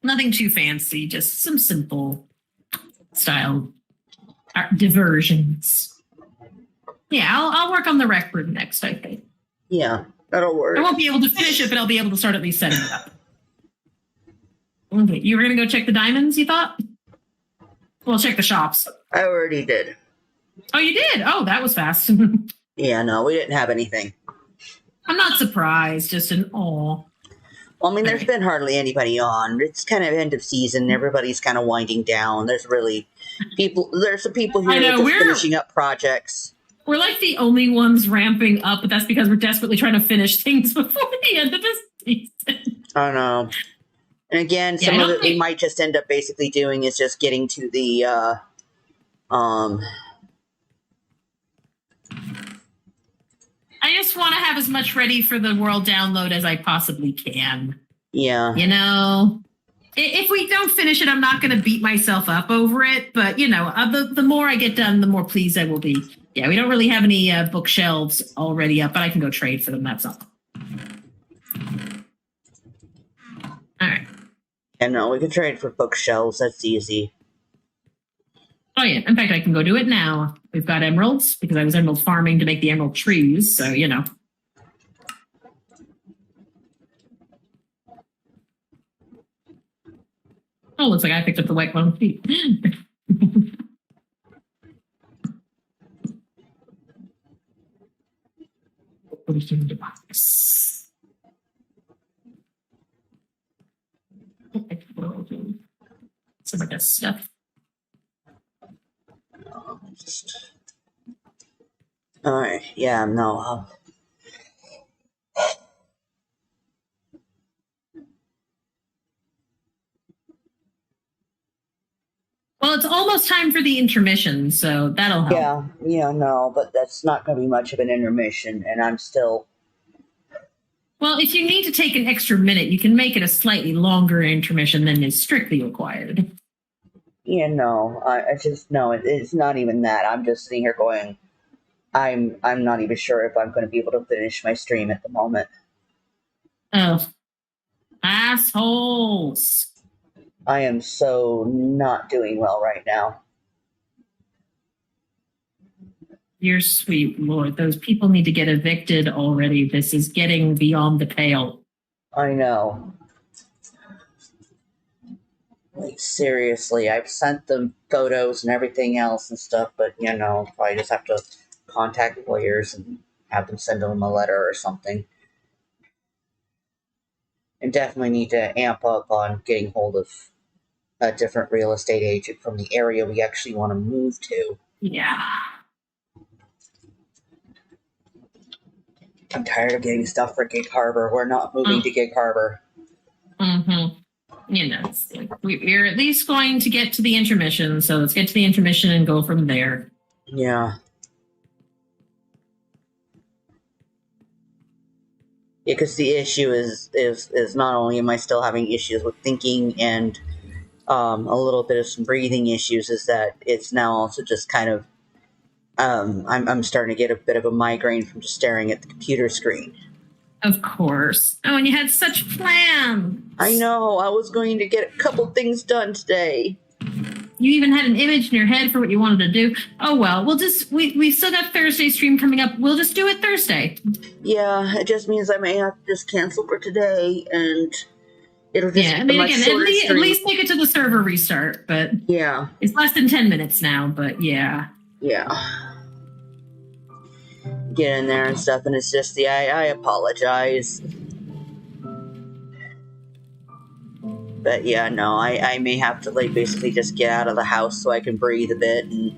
Nothing too fancy, just some simple style diversions. Yeah, I'll work on the rec room next, I think. Yeah, that'll work. I won't be able to finish it, but I'll be able to start at least setting it up. Okay, you were going to go check the diamonds, you thought? Well, check the shops. I already did. Oh, you did? Oh, that was fast. Yeah, no, we didn't have anything. I'm not surprised, just an aw. Well, I mean, there's been hardly anybody on. It's kind of end of season. Everybody's kind of winding down. There's some people here just finishing up projects. We're like the only ones ramping up, but that's because we're desperately trying to finish things before the end of this season. I know. And again, some of it we might just end up basically doing is just getting to the, I just want to have as much ready for the world download as I possibly can. Yeah. You know, if we don't finish it, I'm not going to beat myself up over it. But, you know, the more I get done, the more pleased I will be. Yeah, we don't really have any bookshelves already up, but I can go trade for them. That's all. All right. And no, we can trade for bookshelves. That's easy. Oh, yeah. In fact, I can go do it now. We've got emeralds, because I was emerald farming to make the emerald trees. So, you know. Oh, looks like I picked up the white one. Put it in the box. Some of that stuff. All right. Yeah. No. Well, it's almost time for the intermission, so that'll help. Yeah. No, but that's not going to be much of an intermission, and I'm still. Well, if you need to take an extra minute, you can make it a slightly longer intermission than is strictly required. Yeah, no, I just no. It's not even that. I'm just sitting here going. I'm not even sure if I'm going to be able to finish my stream at the moment. Oh, assholes! I am so not doing well right now. Dear sweet Lord, those people need to get evicted already. This is getting beyond the pale. I know. Like, seriously, I've sent them photos and everything else and stuff, but, probably just have to contact lawyers and have them send them a letter or something. And definitely need to amp up on getting hold of a different real estate agent from the area we actually want to move to. Yeah. I'm tired of getting stuff for Gig Harbor. We're not moving to Gig Harbor. Mm-hmm. It's like we're at least going to get to the intermission, so let's get to the intermission and go from there. Yeah. Yeah, because the issue is not only am I still having issues with thinking and a little bit of some breathing issues, is that it's now also just kind of I'm starting to get a bit of a migraine from just staring at the computer screen. Of course. Oh, and you had such plans. I know. I was going to get a couple things done today. You even had an image in your head for what you wanted to do. Oh, well, we still got Thursday stream coming up. We'll just do it Thursday. Yeah, it just means I may have to just cancel for today, and it'll just at least make it to the server restart, but yeah. It's less than 10 minutes now, but yeah. Yeah. Get in there and stuff, and it's just I apologize. But yeah, no, I may have to basically just get out of the house so I can breathe a bit. And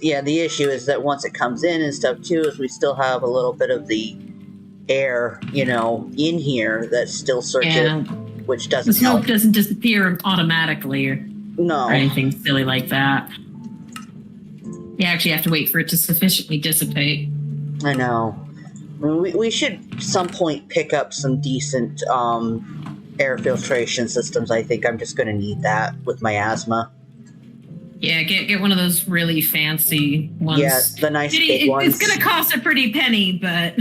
yeah, the issue is that once it comes in and stuff too, is we still have a little bit of the air, in here that's still circulating, which doesn't help. The smoke doesn't disappear automatically or anything silly like that. You actually have to wait for it to sufficiently dissipate. I know. We should at some point pick up some decent air filtration systems. I think I'm just going to need that with my asthma. Yeah, get one of those really fancy ones. Yes, the nice big ones. It's going to cost a pretty penny, but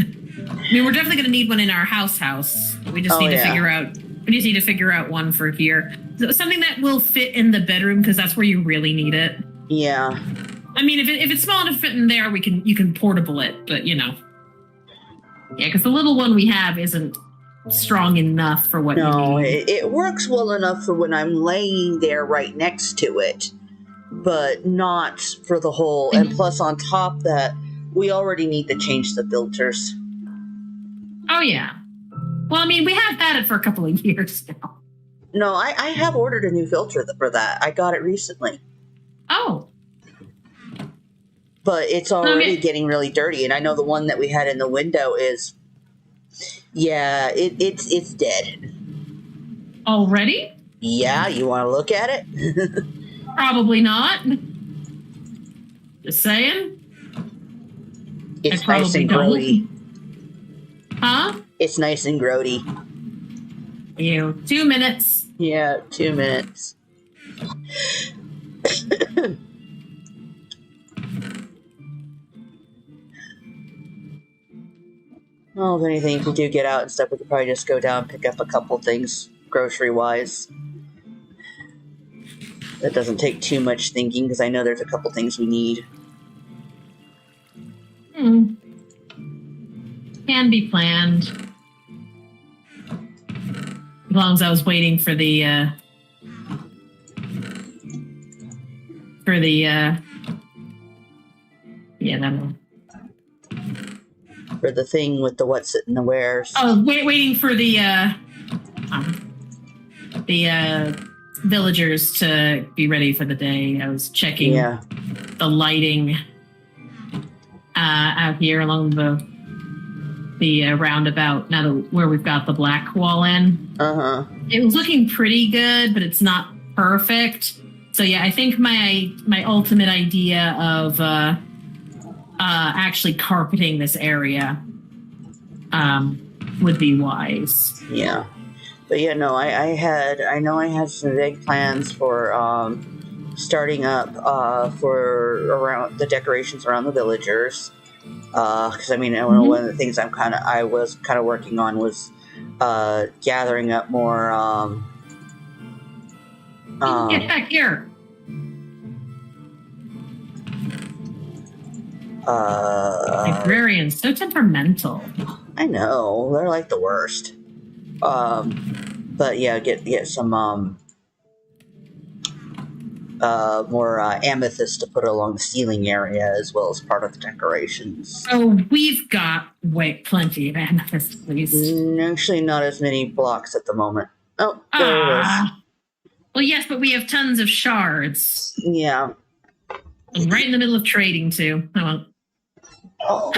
we're definitely going to need one in our house. We just need to figure out. We just need to figure out one for here. Something that will fit in the bedroom because that's where you really need it. Yeah. I mean, if it's small enough to fit in there, you can portable it, but Yeah, because the little one we have isn't strong enough for what you need. No, it works well enough for when I'm laying there right next to it, but not for the whole. And plus, on top of that, we already need to change the filters. Oh, yeah. Well, I mean, we have had it for a couple of years now. No, I have ordered a new filter for that. I got it recently. Oh. But it's already getting really dirty, and I know the one that we had in the window is, it's dead. Already? Yeah, you want to look at it? Probably not. Just saying. It's nice and grody. Huh? It's nice and grody. 2 minutes. Yeah, 2 minutes. Well, if anything, if we do get out and stuff, we could probably just go down and pick up a couple things, grocery-wise. That doesn't take too much thinking, because I know there's a couple things we need. Can be planned. As long as I was waiting for the that one. For the thing with the what's it and the where's. Oh, waiting for the villagers to be ready for the day. I was checking the lighting out here along the roundabout. Now where we've got the black wall in. It was looking pretty good, but it's not perfect. So yeah, I think my ultimate idea of actually carpeting this area would be wise. Yeah. But yeah, no, I know I had some big plans for starting up for around the decorations around the villagers. Because I mean, one of the things I was kind of working on was gathering up more. Get back here. Librarians, so temperamental. I know, they're like the worst. But yeah, get some more amethyst to put along the ceiling area as well as part of the decorations. Oh, we've got plenty of amethyst, at least. Actually, not as many blocks at the moment. Oh, there it is. Well, yes, but we have tons of shards. Yeah. I'm right in the middle of trading, too. Oh.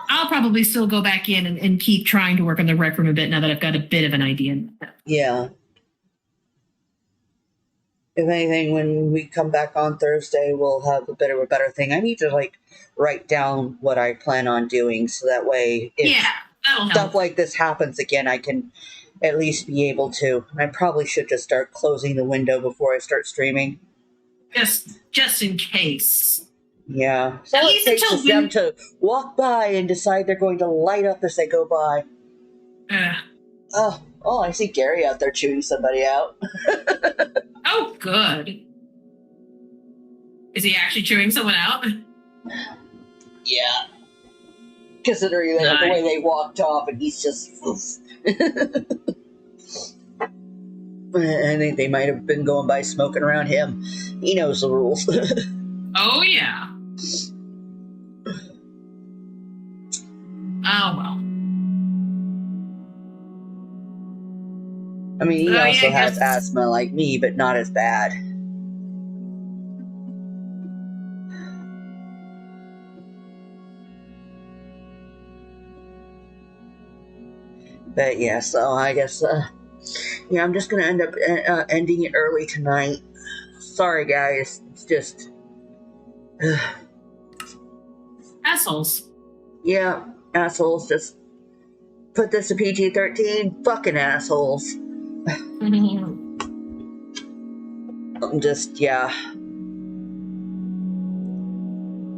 I'll probably still go back in and keep trying to work on the rec room a bit now that I've got a bit of an idea. Yeah. If anything, when we come back on Thursday, we'll have a bit of a better thing. I need to write down what I plan on doing, so that way, if that'll stuff help. like this happens again, I can at least be able to. I probably should just start closing the window before I start streaming. Just in case. Yeah. So it takes them to walk by and decide they're going to light up as they go by. Oh, I see Gary out there chewing somebody out. Oh, good. Is he actually chewing someone out? Yeah. Considering the way they walked off, and he's just... I think they might have been going by smoking around him. He knows the rules. Oh, yeah. Oh, well. I mean, he also has asthma like me, but not as bad. But yeah, so I guess, I'm just going to end up ending it early tonight. Sorry, guys. It's just... assholes. Yeah, assholes. Just put this to PG-13. Fucking assholes. Just, yeah.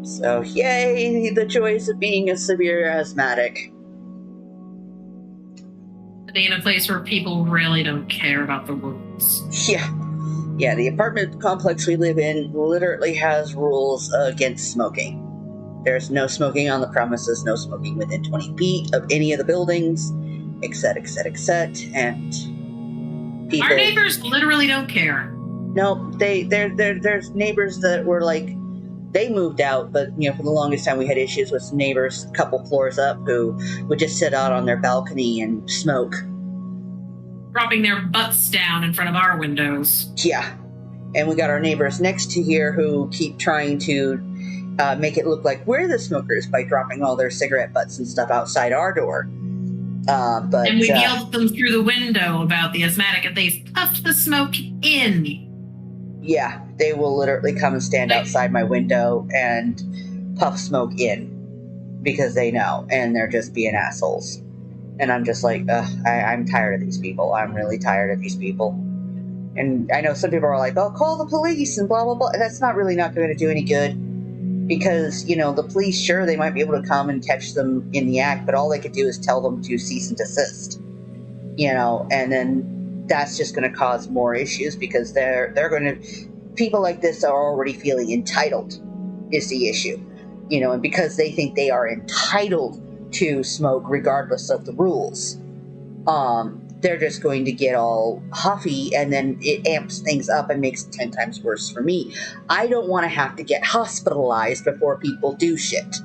So, yay, the choice of being a severe asthmatic. Being in a place where people really don't care about the rules. Yeah. Yeah, the apartment complex we live in literally has rules against smoking. There's no smoking on the premises, no smoking within 20 feet of any of the buildings, etc., and people... Our neighbors literally don't care. No, there's neighbors that were like, they moved out, but for the longest time we had issues with neighbors a couple floors up who would just sit out on their balcony and smoke. Dropping their butts down in front of our windows. Yeah. And we got our neighbors next to here who keep trying to make it look like we're the smokers by dropping all their cigarette butts and stuff outside our door. And we've yelled at them through the window about the asthmatic, and they've puffed the smoke in. Yeah, they will literally come and stand outside my window and puff smoke in because they know, and they're just being assholes. And I'm just like, I'm tired of these people. I'm really tired of these people. And I know some people are like, oh, call the police and blah, blah, blah. That's not going to do any good. Because, the police, sure, they might be able to come and catch them in the act, but all they could do is tell them to cease and desist. And then that's just going to cause more issues because they're going to... People like this are already feeling entitled is the issue. And because they think they are entitled to smoke regardless of the rules, they're just going to get all huffy, and then it amps things up and makes it 10 times worse for me. I don't want to have to get hospitalized before people do shit.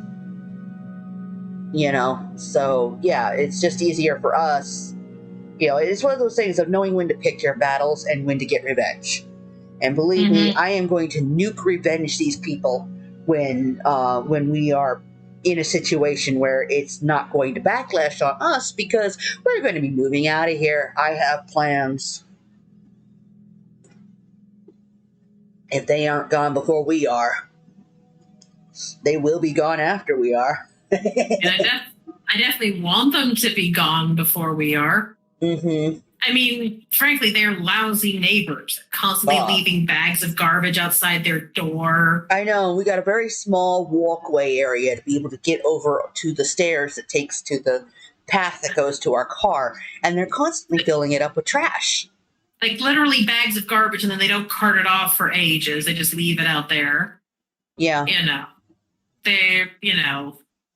So yeah, it's just easier for us. It's one of those things of knowing when to pick your battles and when to get revenge. And believe me, I am going to nuke revenge these people when we are in a situation where it's not going to backlash on us because we're going to be moving out of here. I have plans. If they aren't gone before we are, they will be gone after we are. And I definitely want them to be gone before we are. Mm-hmm. I mean, frankly, they're lousy neighbors, constantly leaving bags of garbage outside their door. I know. We got a very small walkway area to be able to get over to the stairs that takes to the path that goes to our car, and they're constantly filling it up with trash. Like literally bags of garbage, and then they don't cart it off for ages. They just leave it out there. Yeah. They're,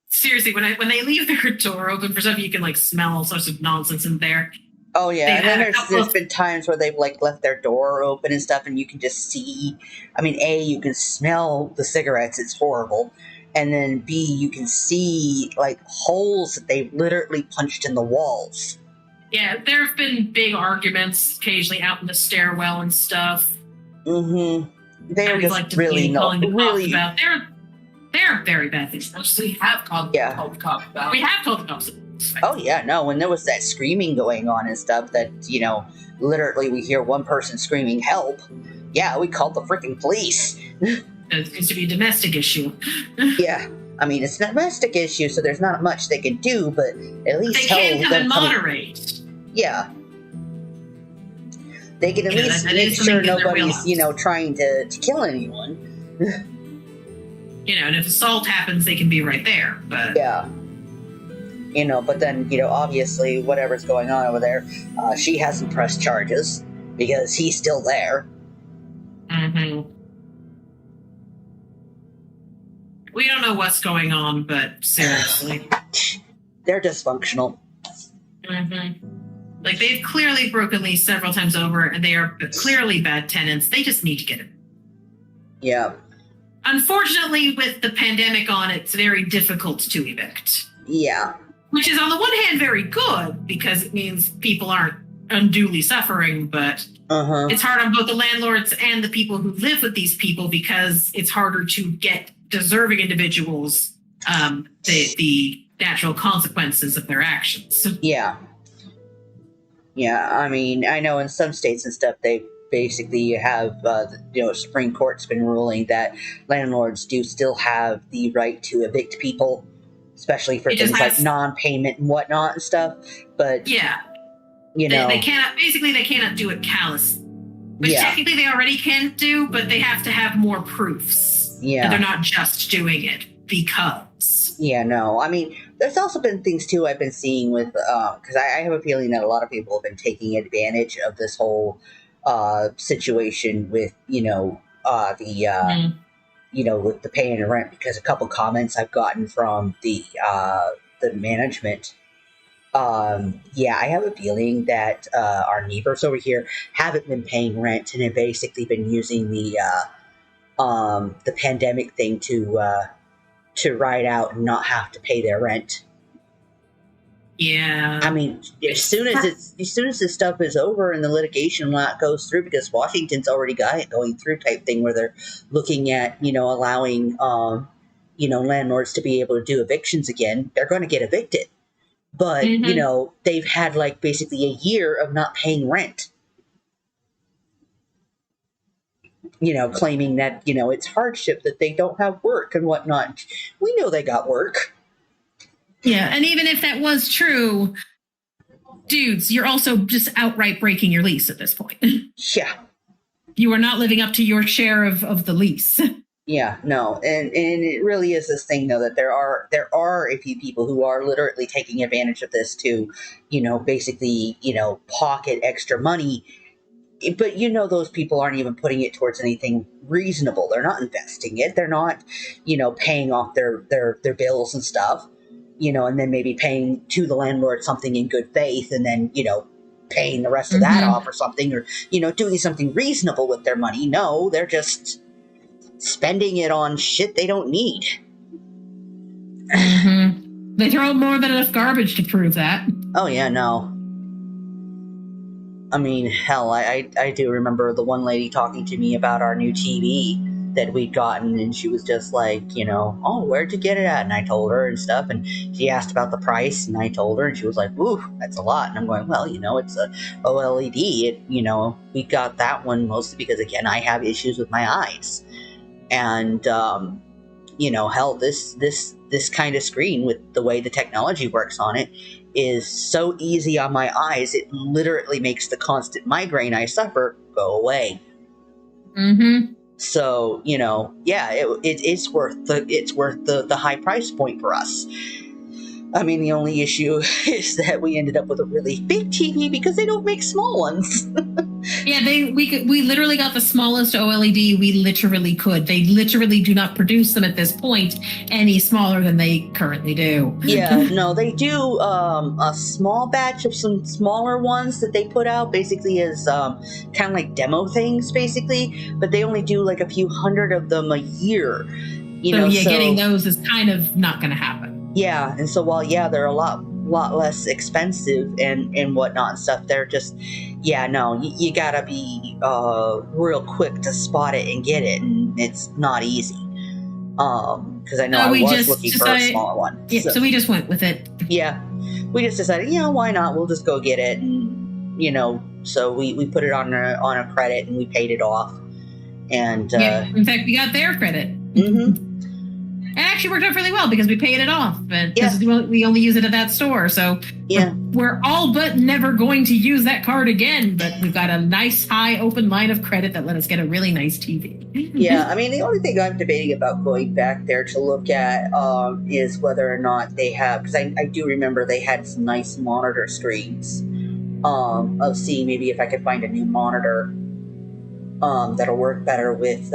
seriously, when they leave their door open for stuff, you can like smell all sorts of nonsense in there. Oh yeah, They've and had then there's been times where they've like left their door open and stuff, and you can just see. I mean, A, you can smell the cigarettes; it's horrible, and then B, you can see like holes that they've literally punched in the walls. Yeah, there have been big arguments occasionally out in the stairwell and stuff. Mm-hmm. They're We'd just really not really. about. They're very bad things. We have called the cops about. We have told the cops. Oh yeah, no. When there was that screaming going on and stuff, that literally we hear one person screaming "help." Yeah, we called the freaking police. It seems to be a domestic issue. Yeah, I mean it's a domestic issue, so there's not much they can do, but at least they can come and moderate. Yeah, they can at least make sure nobody's trying to kill anyone. And if assault happens, they can be right there. But yeah. But then, obviously, whatever's going on over there, she hasn't pressed charges because he's still there. Mm-hmm. We don't know what's going on, but seriously. They're dysfunctional. Mm-hmm. Like, they've clearly broken lease several times over, and they are clearly bad tenants. They just need to get it. Yeah. Unfortunately, with the pandemic on, it's very difficult to evict. Yeah. Which is, on the one hand, very good, because it means people aren't unduly suffering, but it's hard on both the landlords and the people who live with these people, because it's harder to get deserving individuals the natural consequences of their actions. Yeah. Yeah, I mean, I know in some states and stuff, they basically have, Supreme Court's been ruling that landlords do still have the right to evict people, especially for things like non-payment and whatnot and stuff. But yeah, they cannot do it callous, which technically they already can do, but they have to have more proofs. Yeah, and they're not just doing it because. Yeah, no, I mean, there's also been things too I've been seeing with because I have a feeling that a lot of people have been taking advantage of this whole situation with with the paying the rent, because a couple comments I've gotten from the management. I have a feeling that our neighbors over here haven't been paying rent and have basically been using the pandemic thing to ride out and not have to pay their rent. Yeah. I mean, as soon as this stuff is over and the litigation lot goes through, because Washington's already got it going through type thing where they're looking at, allowing, landlords to be able to do evictions again, they're going to get evicted. But, they've had like basically a year of not paying rent. Claiming that, it's hardship that they don't have work and whatnot. We know they got work. Yeah, and even if that was true, dudes, you're also just outright breaking your lease at this point. Yeah. You are not living up to your share of the lease. Yeah, no. And it really is this thing, though, that there are a few people who are literally taking advantage of this to, basically, pocket extra money. But those people aren't even putting it towards anything reasonable. They're not investing it. They're not, paying off their bills and stuff. And then maybe paying to the landlord something in good faith, and then, paying the rest of that off or something, or, doing something reasonable with their money. No, they're just spending it on shit they don't need. They throw more than enough garbage to prove that. Oh, yeah, no. I mean, hell, I do remember the one lady talking to me about our new TV that we'd gotten, and she was just like, oh, where'd you get it at? And I told her and stuff, and she asked about the price, and I told her, and she was like, ooh, that's a lot. And I'm going, well, it's a OLED. We got that one mostly because, again, I have issues with my eyes. And, hell, this kind of screen with the way the technology works on it is so easy on my eyes, it literally makes the constant migraine I suffer go away. So, it's worth the high price point for us. I mean, the only issue is that we ended up with a really big TV because they don't make small ones. Yeah, we literally got the smallest OLED we literally could. They literally do not produce them at this point any smaller than they currently do. Yeah, no, they do a small batch of some smaller ones that they put out basically as kind of like demo things, basically, but they only do like a few hundred of them a year. Getting those is kind of not going to happen. Yeah, and so while they're a lot less expensive and whatnot and stuff, they're just you gotta be real quick to spot it and get it, and it's not easy. Because I know I was looking for a smaller one. Yeah, so we just went with it. Yeah, we just decided, why not? We'll just go get it, and so we put it on a credit and we paid it off, and in fact, we got their credit. Mm-hmm. It actually worked out really well because we paid it off, because we only use it at that store. So we're all but never going to use that card again. But we've got a nice high open line of credit that let us get a really nice TV. Yeah, I mean, the only thing I'm debating about going back there to look at is whether or not they have, because I do remember they had some nice monitor screens. Of seeing maybe if I could find a new monitor that'll work better with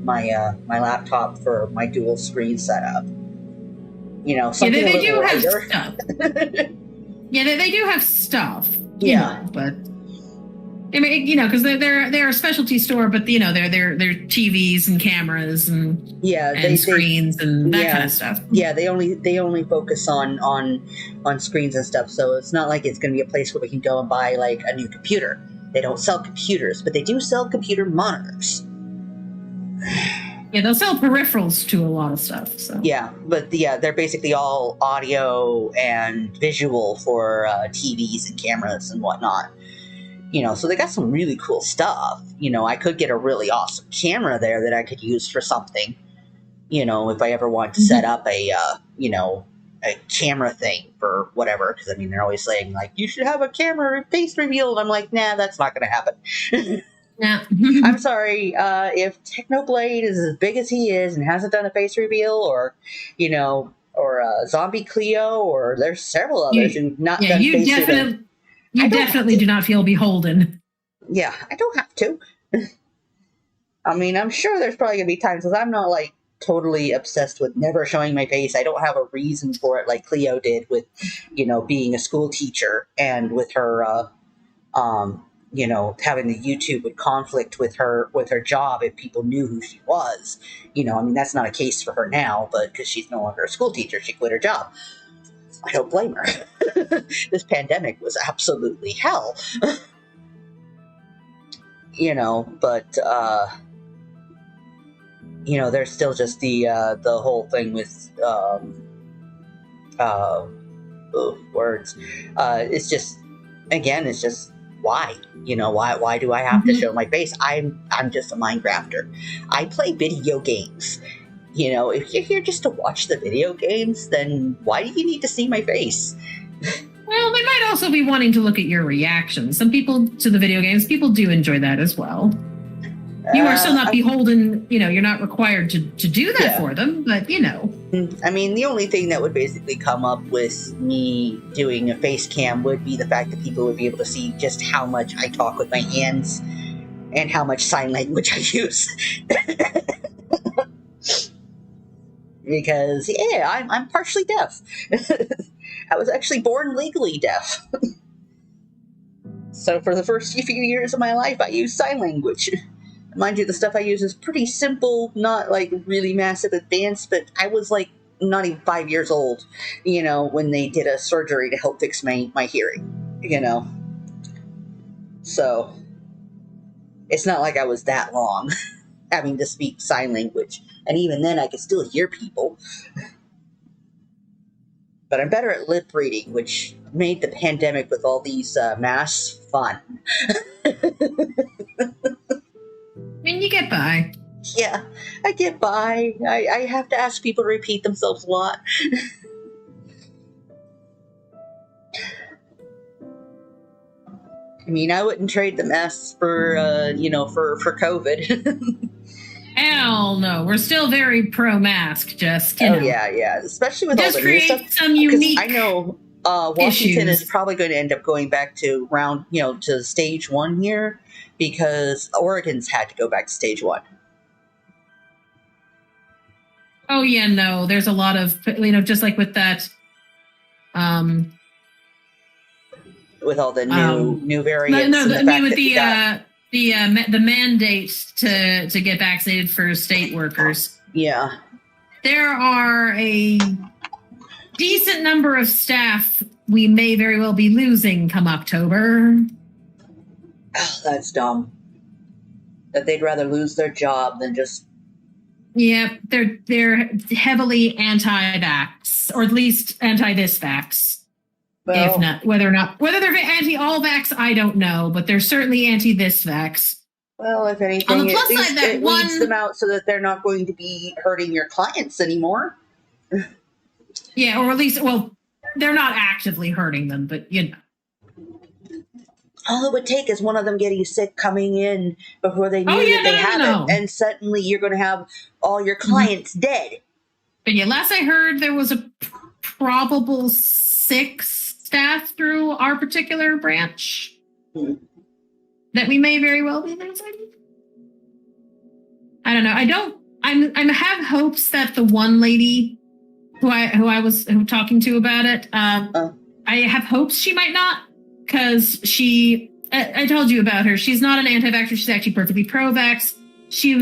my laptop for my dual screen setup. Something they a do little have stuff. Yeah, they do have stuff. But I mean, because they're a specialty store, but they're TVs and cameras and screens and that kind of stuff. Yeah, they only focus on screens and stuff. So it's not like it's going to be a place where we can go and buy like a new computer. They don't sell computers, but they do sell computer monitors. Yeah, they'll sell peripherals to a lot of stuff. So yeah, but they're basically all audio and visual for TVs and cameras and whatnot. So they got some really cool stuff. I could get a really awesome camera there that I could use for something. If I ever want to set up a camera thing for whatever, because I mean they're always saying like you should have a camera face reveal, and I'm like, nah, that's not going to happen. Yeah. I'm sorry, if Technoblade is as big as he is and hasn't done a face reveal, or Zombie Cleo, or there's several others who've not done face reveal. You definitely do not feel beholden. Yeah, I don't have to. I mean, I'm sure there's probably going to be times because I'm not like totally obsessed with never showing my face. I don't have a reason for it like Cleo did with, being a school teacher, and with her, having the YouTube would conflict with her job if people knew who she was. I mean, that's not a case for her now, but because she's no longer a school teacher, she quit her job. I don't blame her. This pandemic was absolutely hell. But there's still just the whole thing with words. It's just why? Why do I have to show my face? I'm just a Minecrafter. I play video games. If you're here just to watch the video games, then why do you need to see my face? Well, they might also be wanting to look at your reactions. Some people to the video games, people do enjoy that as well. You are still not beholden, you're not required to do that for them, but I mean, the only thing that would basically come up with me doing a face cam would be the fact that people would be able to see just how much I talk with my hands and how much sign language I use. Because, I'm partially deaf. I was actually born legally deaf. So for the first few years of my life, I used sign language. Mind you, the stuff I use is pretty simple, not like really massive advanced, but I was like not even 5 years old, when they did a surgery to help fix my hearing, So it's not like I was that long having to speak sign language. And even then I could still hear people. But I'm better at lip reading, which made the pandemic with all these masks fun. I mean, you get by. Yeah, I get by. I have to ask people to repeat themselves a lot. I mean, I wouldn't trade the masks for, for COVID. Hell no. We're still very pro-mask, just, you know. Yeah. Especially with all Just the new create stuff. some unique I know Washington issues. is probably going to end up going back to to stage 1 here, because Oregon's had to go back to stage 1. Oh yeah, no. There's a lot of, just like with that with all the new variants. The mandate to get vaccinated for state workers. Yeah. There are a decent number of staff we may very well be losing come October. Oh, that's dumb. That they'd rather lose their job than just. Yeah, they're heavily anti-vax, or at least anti-this vax. Well, If not, whether they're anti-all vax, I don't know, but they're certainly anti-this vax. Well, if anything, On the plus side, it weeds them out so that they're not going to be hurting your clients anymore. Yeah, or at least, well, they're not actively hurting them, but All it would take is one of them getting sick coming in before they knew that they had it, and suddenly you're going to have all your clients dead. But yeah, last I heard, there was a probable 6 staff through our particular branch that we may very well be losing. I don't know. I have hopes that the one lady who I was talking to about it, I have hopes she might not, because I told you about her. She's not an anti-vaxxer. She's actually perfectly pro-vax. She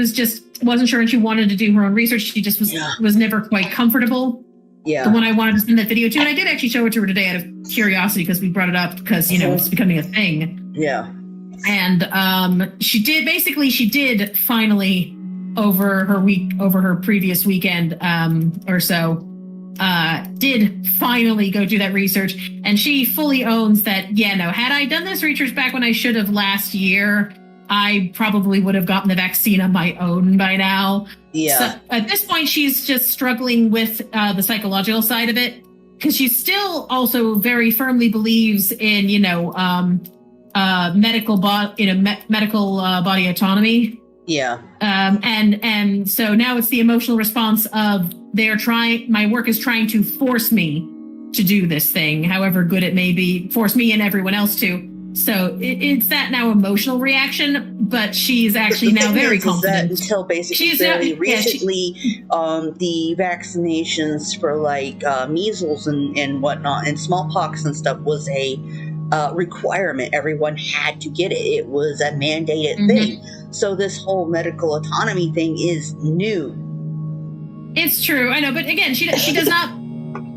wasn't sure, and she wanted to do her own research. She just was never quite comfortable. Yeah. The one I wanted to send that video to, and I did actually show it to her today out of curiosity, because we brought it up because it's becoming a thing. Yeah. And she did finally over her previous weekend or so, did finally go do that research, and she fully owns that. Had I done this research back when I should have last year, I probably would have gotten the vaccine on my own by now. Yeah. So at this point, she's just struggling with the psychological side of it, because she still also very firmly believes in medical body autonomy. Yeah. And so now it's the emotional response of my work is trying to force me to do this thing, however good it may be, force me and everyone else to. So it's that now emotional reaction, but she's actually now very confident. Until basically very recently, the vaccinations for like measles and whatnot and smallpox and stuff was a requirement. Everyone had to get it. It was a mandated thing. So this whole medical autonomy thing is new. It's true, I know, but again, she does not.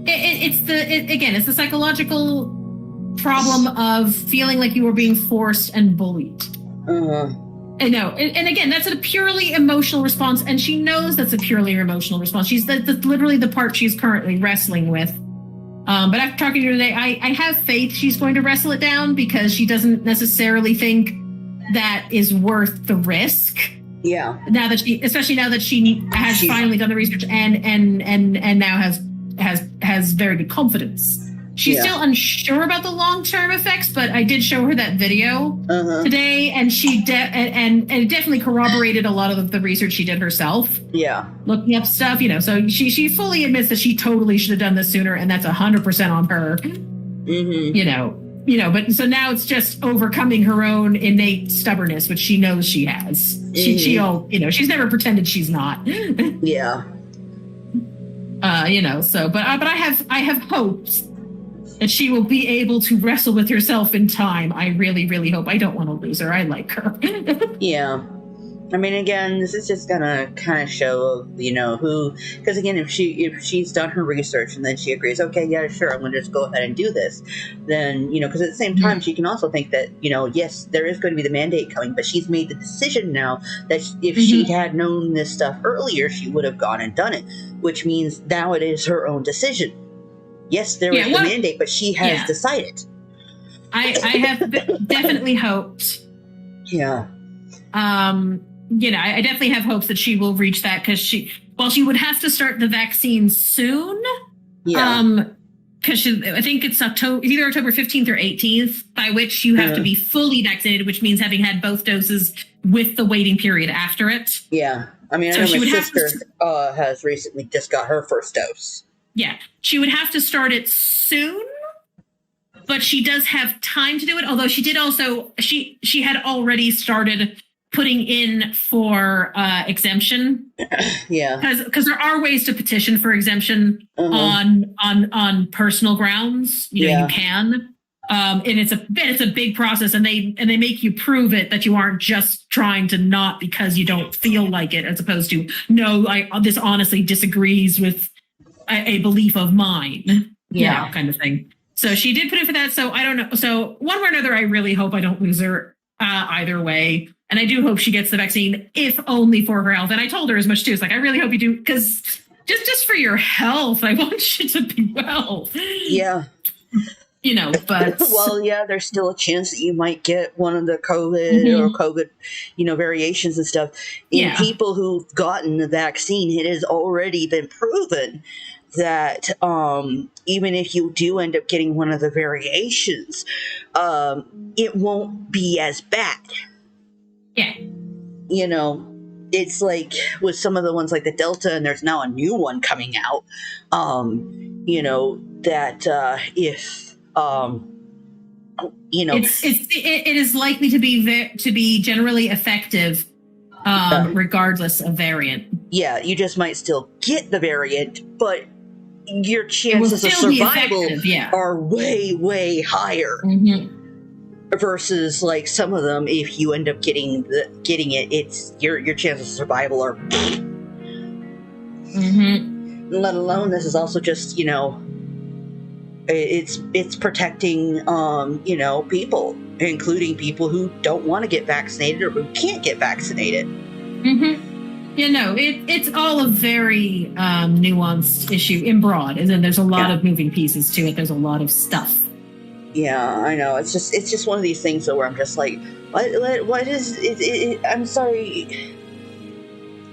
It's the psychological problem of feeling like you were being forced and bullied. I know, and again, that's a purely emotional response, and she knows that's a purely emotional response. That's literally the part she's currently wrestling with. But after talking to her today, I have faith she's going to wrestle it down, because she doesn't necessarily think that is worth the risk. Yeah. Especially now that she has finally done the research and now has very good confidence. She's still unsure about the long-term effects, but I did show her that video today, and she and it definitely corroborated a lot of the research she did herself. Yeah, looking up stuff, So she fully admits that she totally should have done this sooner, and that's 100% on her. But so now it's just overcoming her own innate stubbornness, which she knows she has. She's never pretended she's not. Yeah. So, but I have hopes that she will be able to wrestle with herself in time. I really, really hope. I don't want to lose her. I like her. Yeah. I mean, again, this is just gonna kind of show, who. Because again, if she's done her research and then she agrees, okay, yeah, sure, I'm gonna just go ahead and do this. Then, because at the same time, she can also think that, yes, there is going to be the mandate coming, but she's made the decision now that if she had known this stuff earlier, she would have gone and done it. Which means now it is her own decision. Yes, there was the mandate, but she has decided. I have definitely hoped. Yeah. I definitely have hopes that she will reach that, because she would have to start the vaccine soon. Yeah. Because I think it's either October 15th or 18th, by which you have to be fully vaccinated, which means having had both doses with the waiting period after it. Yeah. I mean, I know my sister has recently just got her first dose. Yeah, she would have to start it soon, but she does have time to do it. Although she did also, she had already started putting in for exemption. Yeah, because there are ways to petition for exemption on personal grounds. You know, you can, and it's a big process, and they make you prove it, that you aren't just trying to not because you don't feel like it, as opposed to no, this honestly disagrees with a belief of mine. Yeah, kind of thing. So she did put in for that. So I don't know. So one way or another, I really hope I don't lose her either way. And I do hope she gets the vaccine, if only for her health. And I told her as much too. It's like, I really hope you do, because just for your health, I want you to be well. Yeah. You know, but well, yeah, there's still a chance that you might get one of the COVID or COVID, variations and stuff. In people who've gotten the vaccine, it has already been proven that even if you do end up getting one of the variations, it won't be as bad. Yeah. You know, it's like with some of the ones like the Delta, and there's now a new one coming out, that if it is likely to be generally effective regardless of variant. Yeah, you just might still get the variant, but your chances of survival are way, way higher. Versus like some of them, if you end up getting it, it's your chances of survival are. Let alone, this is also just it's protecting people, including people who don't want to get vaccinated or who can't get vaccinated. It's all a very nuanced issue in broad, and then there's a lot of moving pieces to it. There's a lot of stuff. Yeah, I know. It's just one of these things though, where I'm just like, what is it? I'm sorry.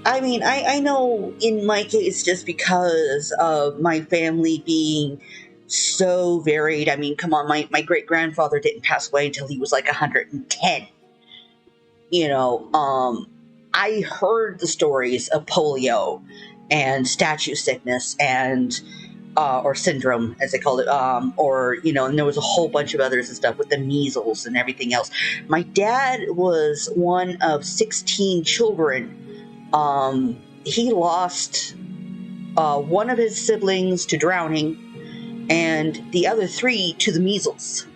I mean, I know in my case, just because of my family being so varied. I mean, come on, my great grandfather didn't pass away until he was like 110. I heard the stories of polio and statue sickness and or syndrome, as they called it, and there was a whole bunch of others and stuff with the measles and everything else. My dad was one of 16 children. He lost one of his siblings to drowning and the other 3 to the measles.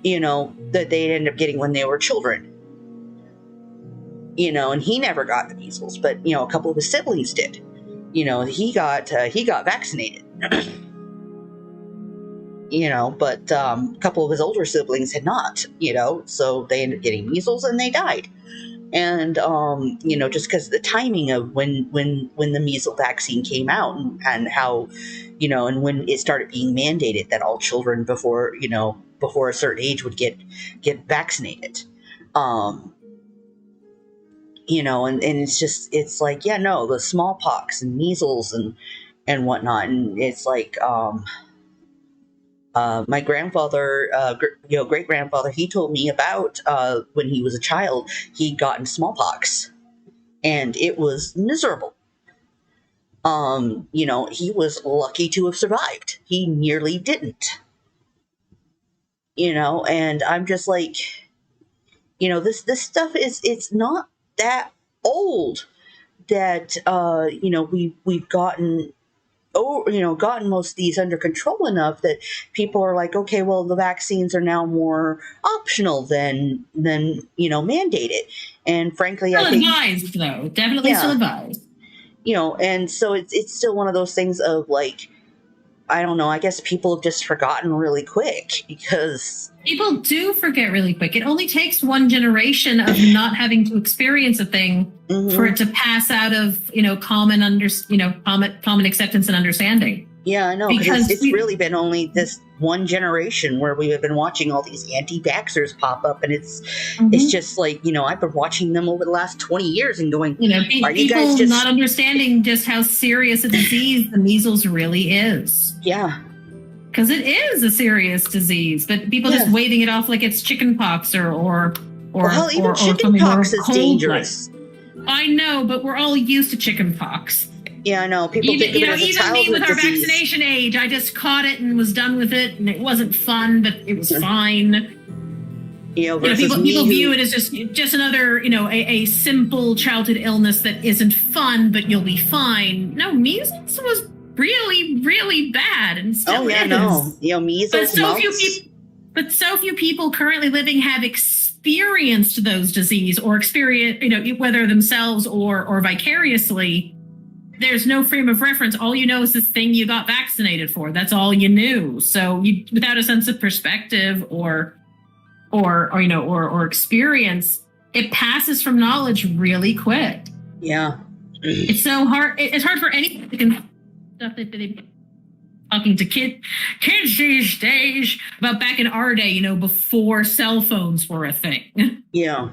That they'd end up getting when they were children. And he never got the measles, but, a couple of his siblings did. He got vaccinated. But a couple of his older siblings had not, so they ended up getting measles and they died. And, just because of the timing of when the measles vaccine came out and how, and when it started being mandated that all children before a certain age would get vaccinated. And it's like, the smallpox and measles and whatnot. And it's like, my grandfather, great grandfather, he told me about, when he was a child, he'd gotten smallpox and it was miserable. He was lucky to have survived. He nearly didn't, and I'm just like, this stuff it's not that old that we've gotten most of these under control enough that people are like, okay, well, the vaccines are now more optional than mandated. And frankly, still I think advised, though, definitely still advised. And so it's still one of those things of like, I don't know, I guess people have just forgotten really quick because people do forget really quick. It only takes one generation of not having to experience a thing for it to pass out of, common acceptance and understanding. Yeah, I know, because it's really been only this one generation where we have been watching all these anti-vaxxers pop up, and it's just like, I've been watching them over the last 20 years and going, are you guys just not understanding just how serious a disease the measles really is? Yeah. Because it is a serious disease, but people just waving it off like it's chicken pox or or Well, even or chicken something more pox is cold-like. dangerous. I know, but we're all used to chicken pox. Yeah, I know. People think of it as a Even me with childhood our disease. vaccination age, I just caught it and was done with it, and it wasn't fun, but it was fine. Versus People view it as just another, a simple childhood illness that isn't fun, but you'll be fine. No, measles was really, really bad, and still is. No. Measles, But so few people currently living have experienced those diseases or whether themselves or vicariously. There's no frame of reference. All you know is this thing you got vaccinated for. That's all you knew. So without a sense of perspective or experience, it passes from knowledge really quick. Yeah. It's so hard. It's hard for anyone to stuff that they talking to kids these days about back in our day, before cell phones were a thing. Yeah.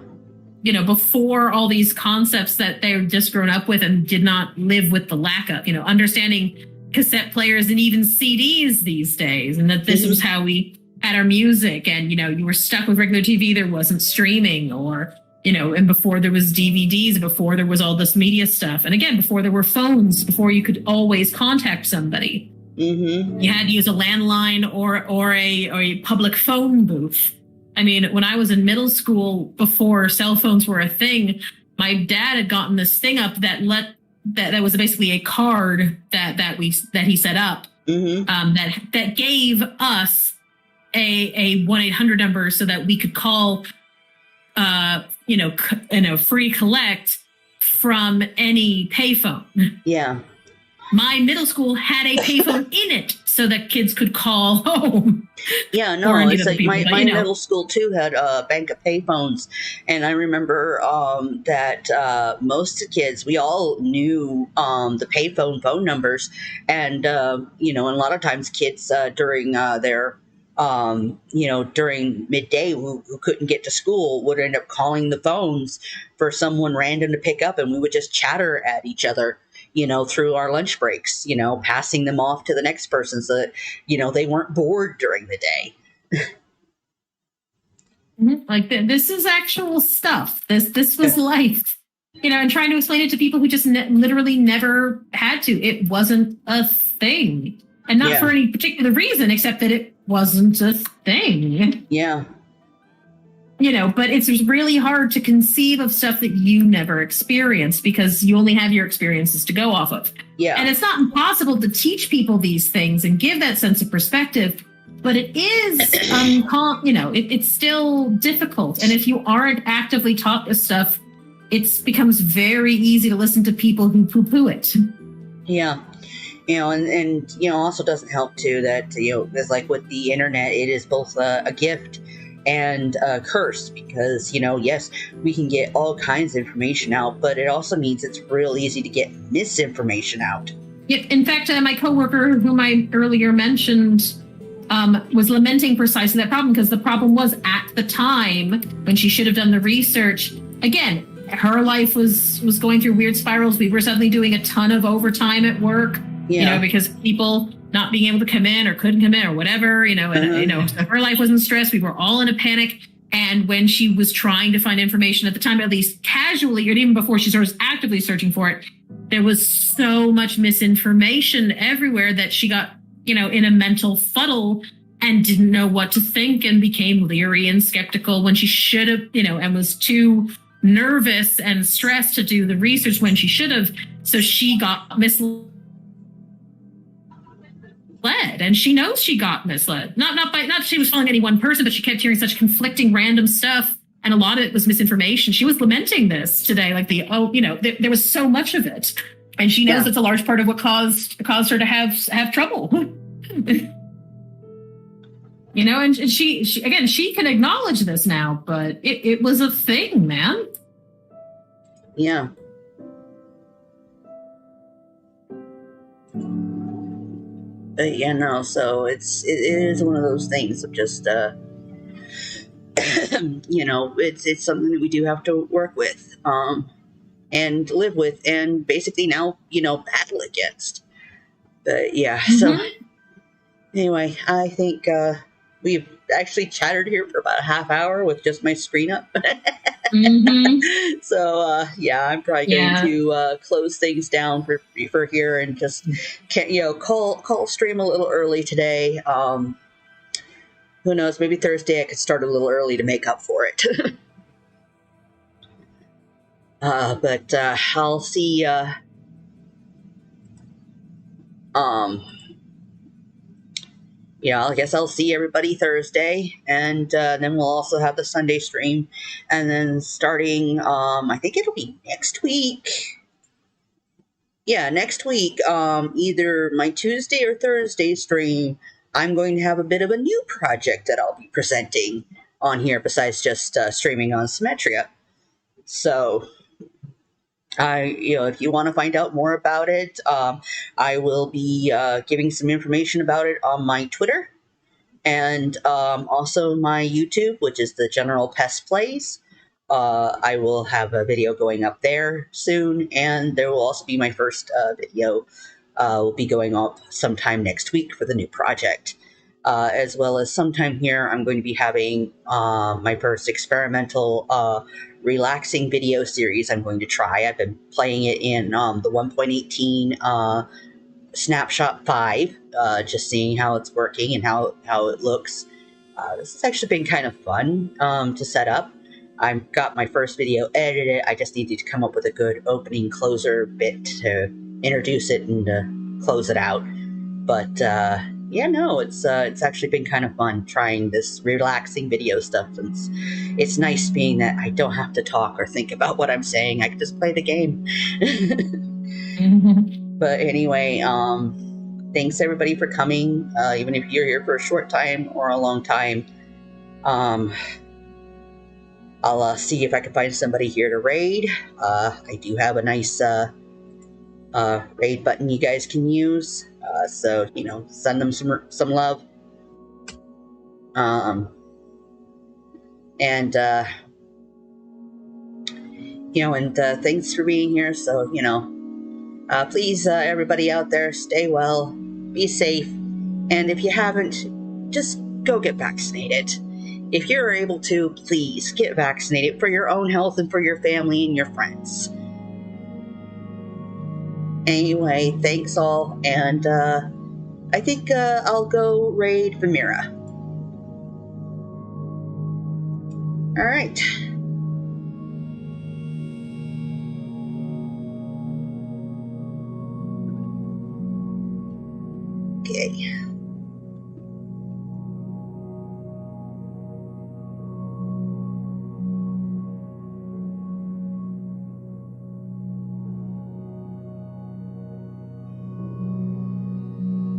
Before all these concepts that they've just grown up with and did not live with the lack of, understanding cassette players and even CDs these days, and that this was how we had our music, and, you were stuck with regular TV, there wasn't streaming, or, and before there was DVDs, before there was all this media stuff. And again, before there were phones, before you could always contact somebody. Mm-hmm. You had to use a landline or a public phone booth. I mean, when I was in middle school, before cell phones were a thing, my dad had gotten this thing up that was basically a card that he set up, that gave us a 1-800 number so that we could call, free collect from any payphone. Yeah. My middle school had a payphone in it so that kids could call home. Yeah, no, it's like my middle school too had a bank of payphones, and I remember that most during we all knew the payphone phone numbers, and and a lot of times kids during their during midday who couldn't get to school would end up calling the phones for someone random to pick up, and we would just chatter at each other, through our lunch breaks, passing them off to the next person so that, they weren't bored during the day. Like this is actual stuff. This was life, and trying to explain it to people who just literally never had to. It wasn't a thing, and not for any particular reason, except that it wasn't a thing. Yeah. But it's really hard to conceive of stuff that you never experienced because you only have your experiences to go off of. Yeah. And it's not impossible to teach people these things and give that sense of perspective, but it is, it's still difficult. And if you aren't actively taught this stuff, it becomes very easy to listen to people who poo-poo it. Yeah. And also doesn't help too that, it's like with the internet, it is both a gift and a curse because, yes, we can get all kinds of information out, but it also means it's real easy to get misinformation out. Yeah, in fact, my coworker, whom I earlier mentioned, was lamenting precisely that problem because the problem was at the time when she should have done the research. Again, her life was going through weird spirals. We were suddenly doing a ton of overtime at work, because people not being able to come in or couldn't come in or whatever, and, so her life was in stress. We were all in a panic. And when she was trying to find information at the time, at least casually, or even before she started actively searching for it, there was so much misinformation everywhere that she got, in a mental fuddle and didn't know what to think and became leery and skeptical when she should have, and was too nervous and stressed to do the research when she should have. So she got misled, and she knows she got misled. Not she was following any one person, but she kept hearing such conflicting random stuff, and a lot of it was misinformation. She was lamenting this today, like there was so much of it, and she knows it's a large part of what caused her to have trouble. And she can acknowledge this now, but it was a thing, man. Yeah. So it is one of those things of just, it's something that we do have to work with, and live with, and basically now, battle against. But yeah, so anyway, I think, we've actually chatted here for about a half hour with just my screen up. Mm-hmm. So yeah, I'm probably going to close things down for here and just call stream a little early today. Who knows? Maybe Thursday I could start a little early to make up for it. But I'll see. I guess I'll see everybody Thursday, and then we'll also have the Sunday stream, and then starting, I think it'll be next week. Yeah, next week, either my Tuesday or Thursday stream, I'm going to have a bit of a new project that I'll be presenting on here, besides just streaming on Symmetria. So, if you want to find out more about it, I will be giving some information about it on my Twitter. And also my YouTube, which is the General Pest Plays. I will have a video going up there soon, and there will also be my first video will be going up sometime next week for the new project. As well as sometime here, I'm going to be having my first experimental relaxing video series I'm going to try. I've been playing it in the 1.18 Snapshot 5, just seeing how it's working and how it looks. This has actually been kind of fun to set up. I've got my first video edited. I just needed to come up with a good opening closer bit to introduce it and close it out. But it's actually been kind of fun trying this relaxing video stuff. It's nice being that I don't have to talk or think about what I'm saying. I can just play the game. Mm-hmm. But anyway, thanks everybody for coming, even if you're here for a short time or a long time. I'll see if I can find somebody here to raid. I do have a nice raid button you guys can use, so send them some love. And thanks for being here. So please, everybody out there, stay well, be safe, and if you haven't, just go get vaccinated. If you're able to, please get vaccinated for your own health and for your family and your friends. Anyway, thanks all, and I think I'll go raid Vamira. All right.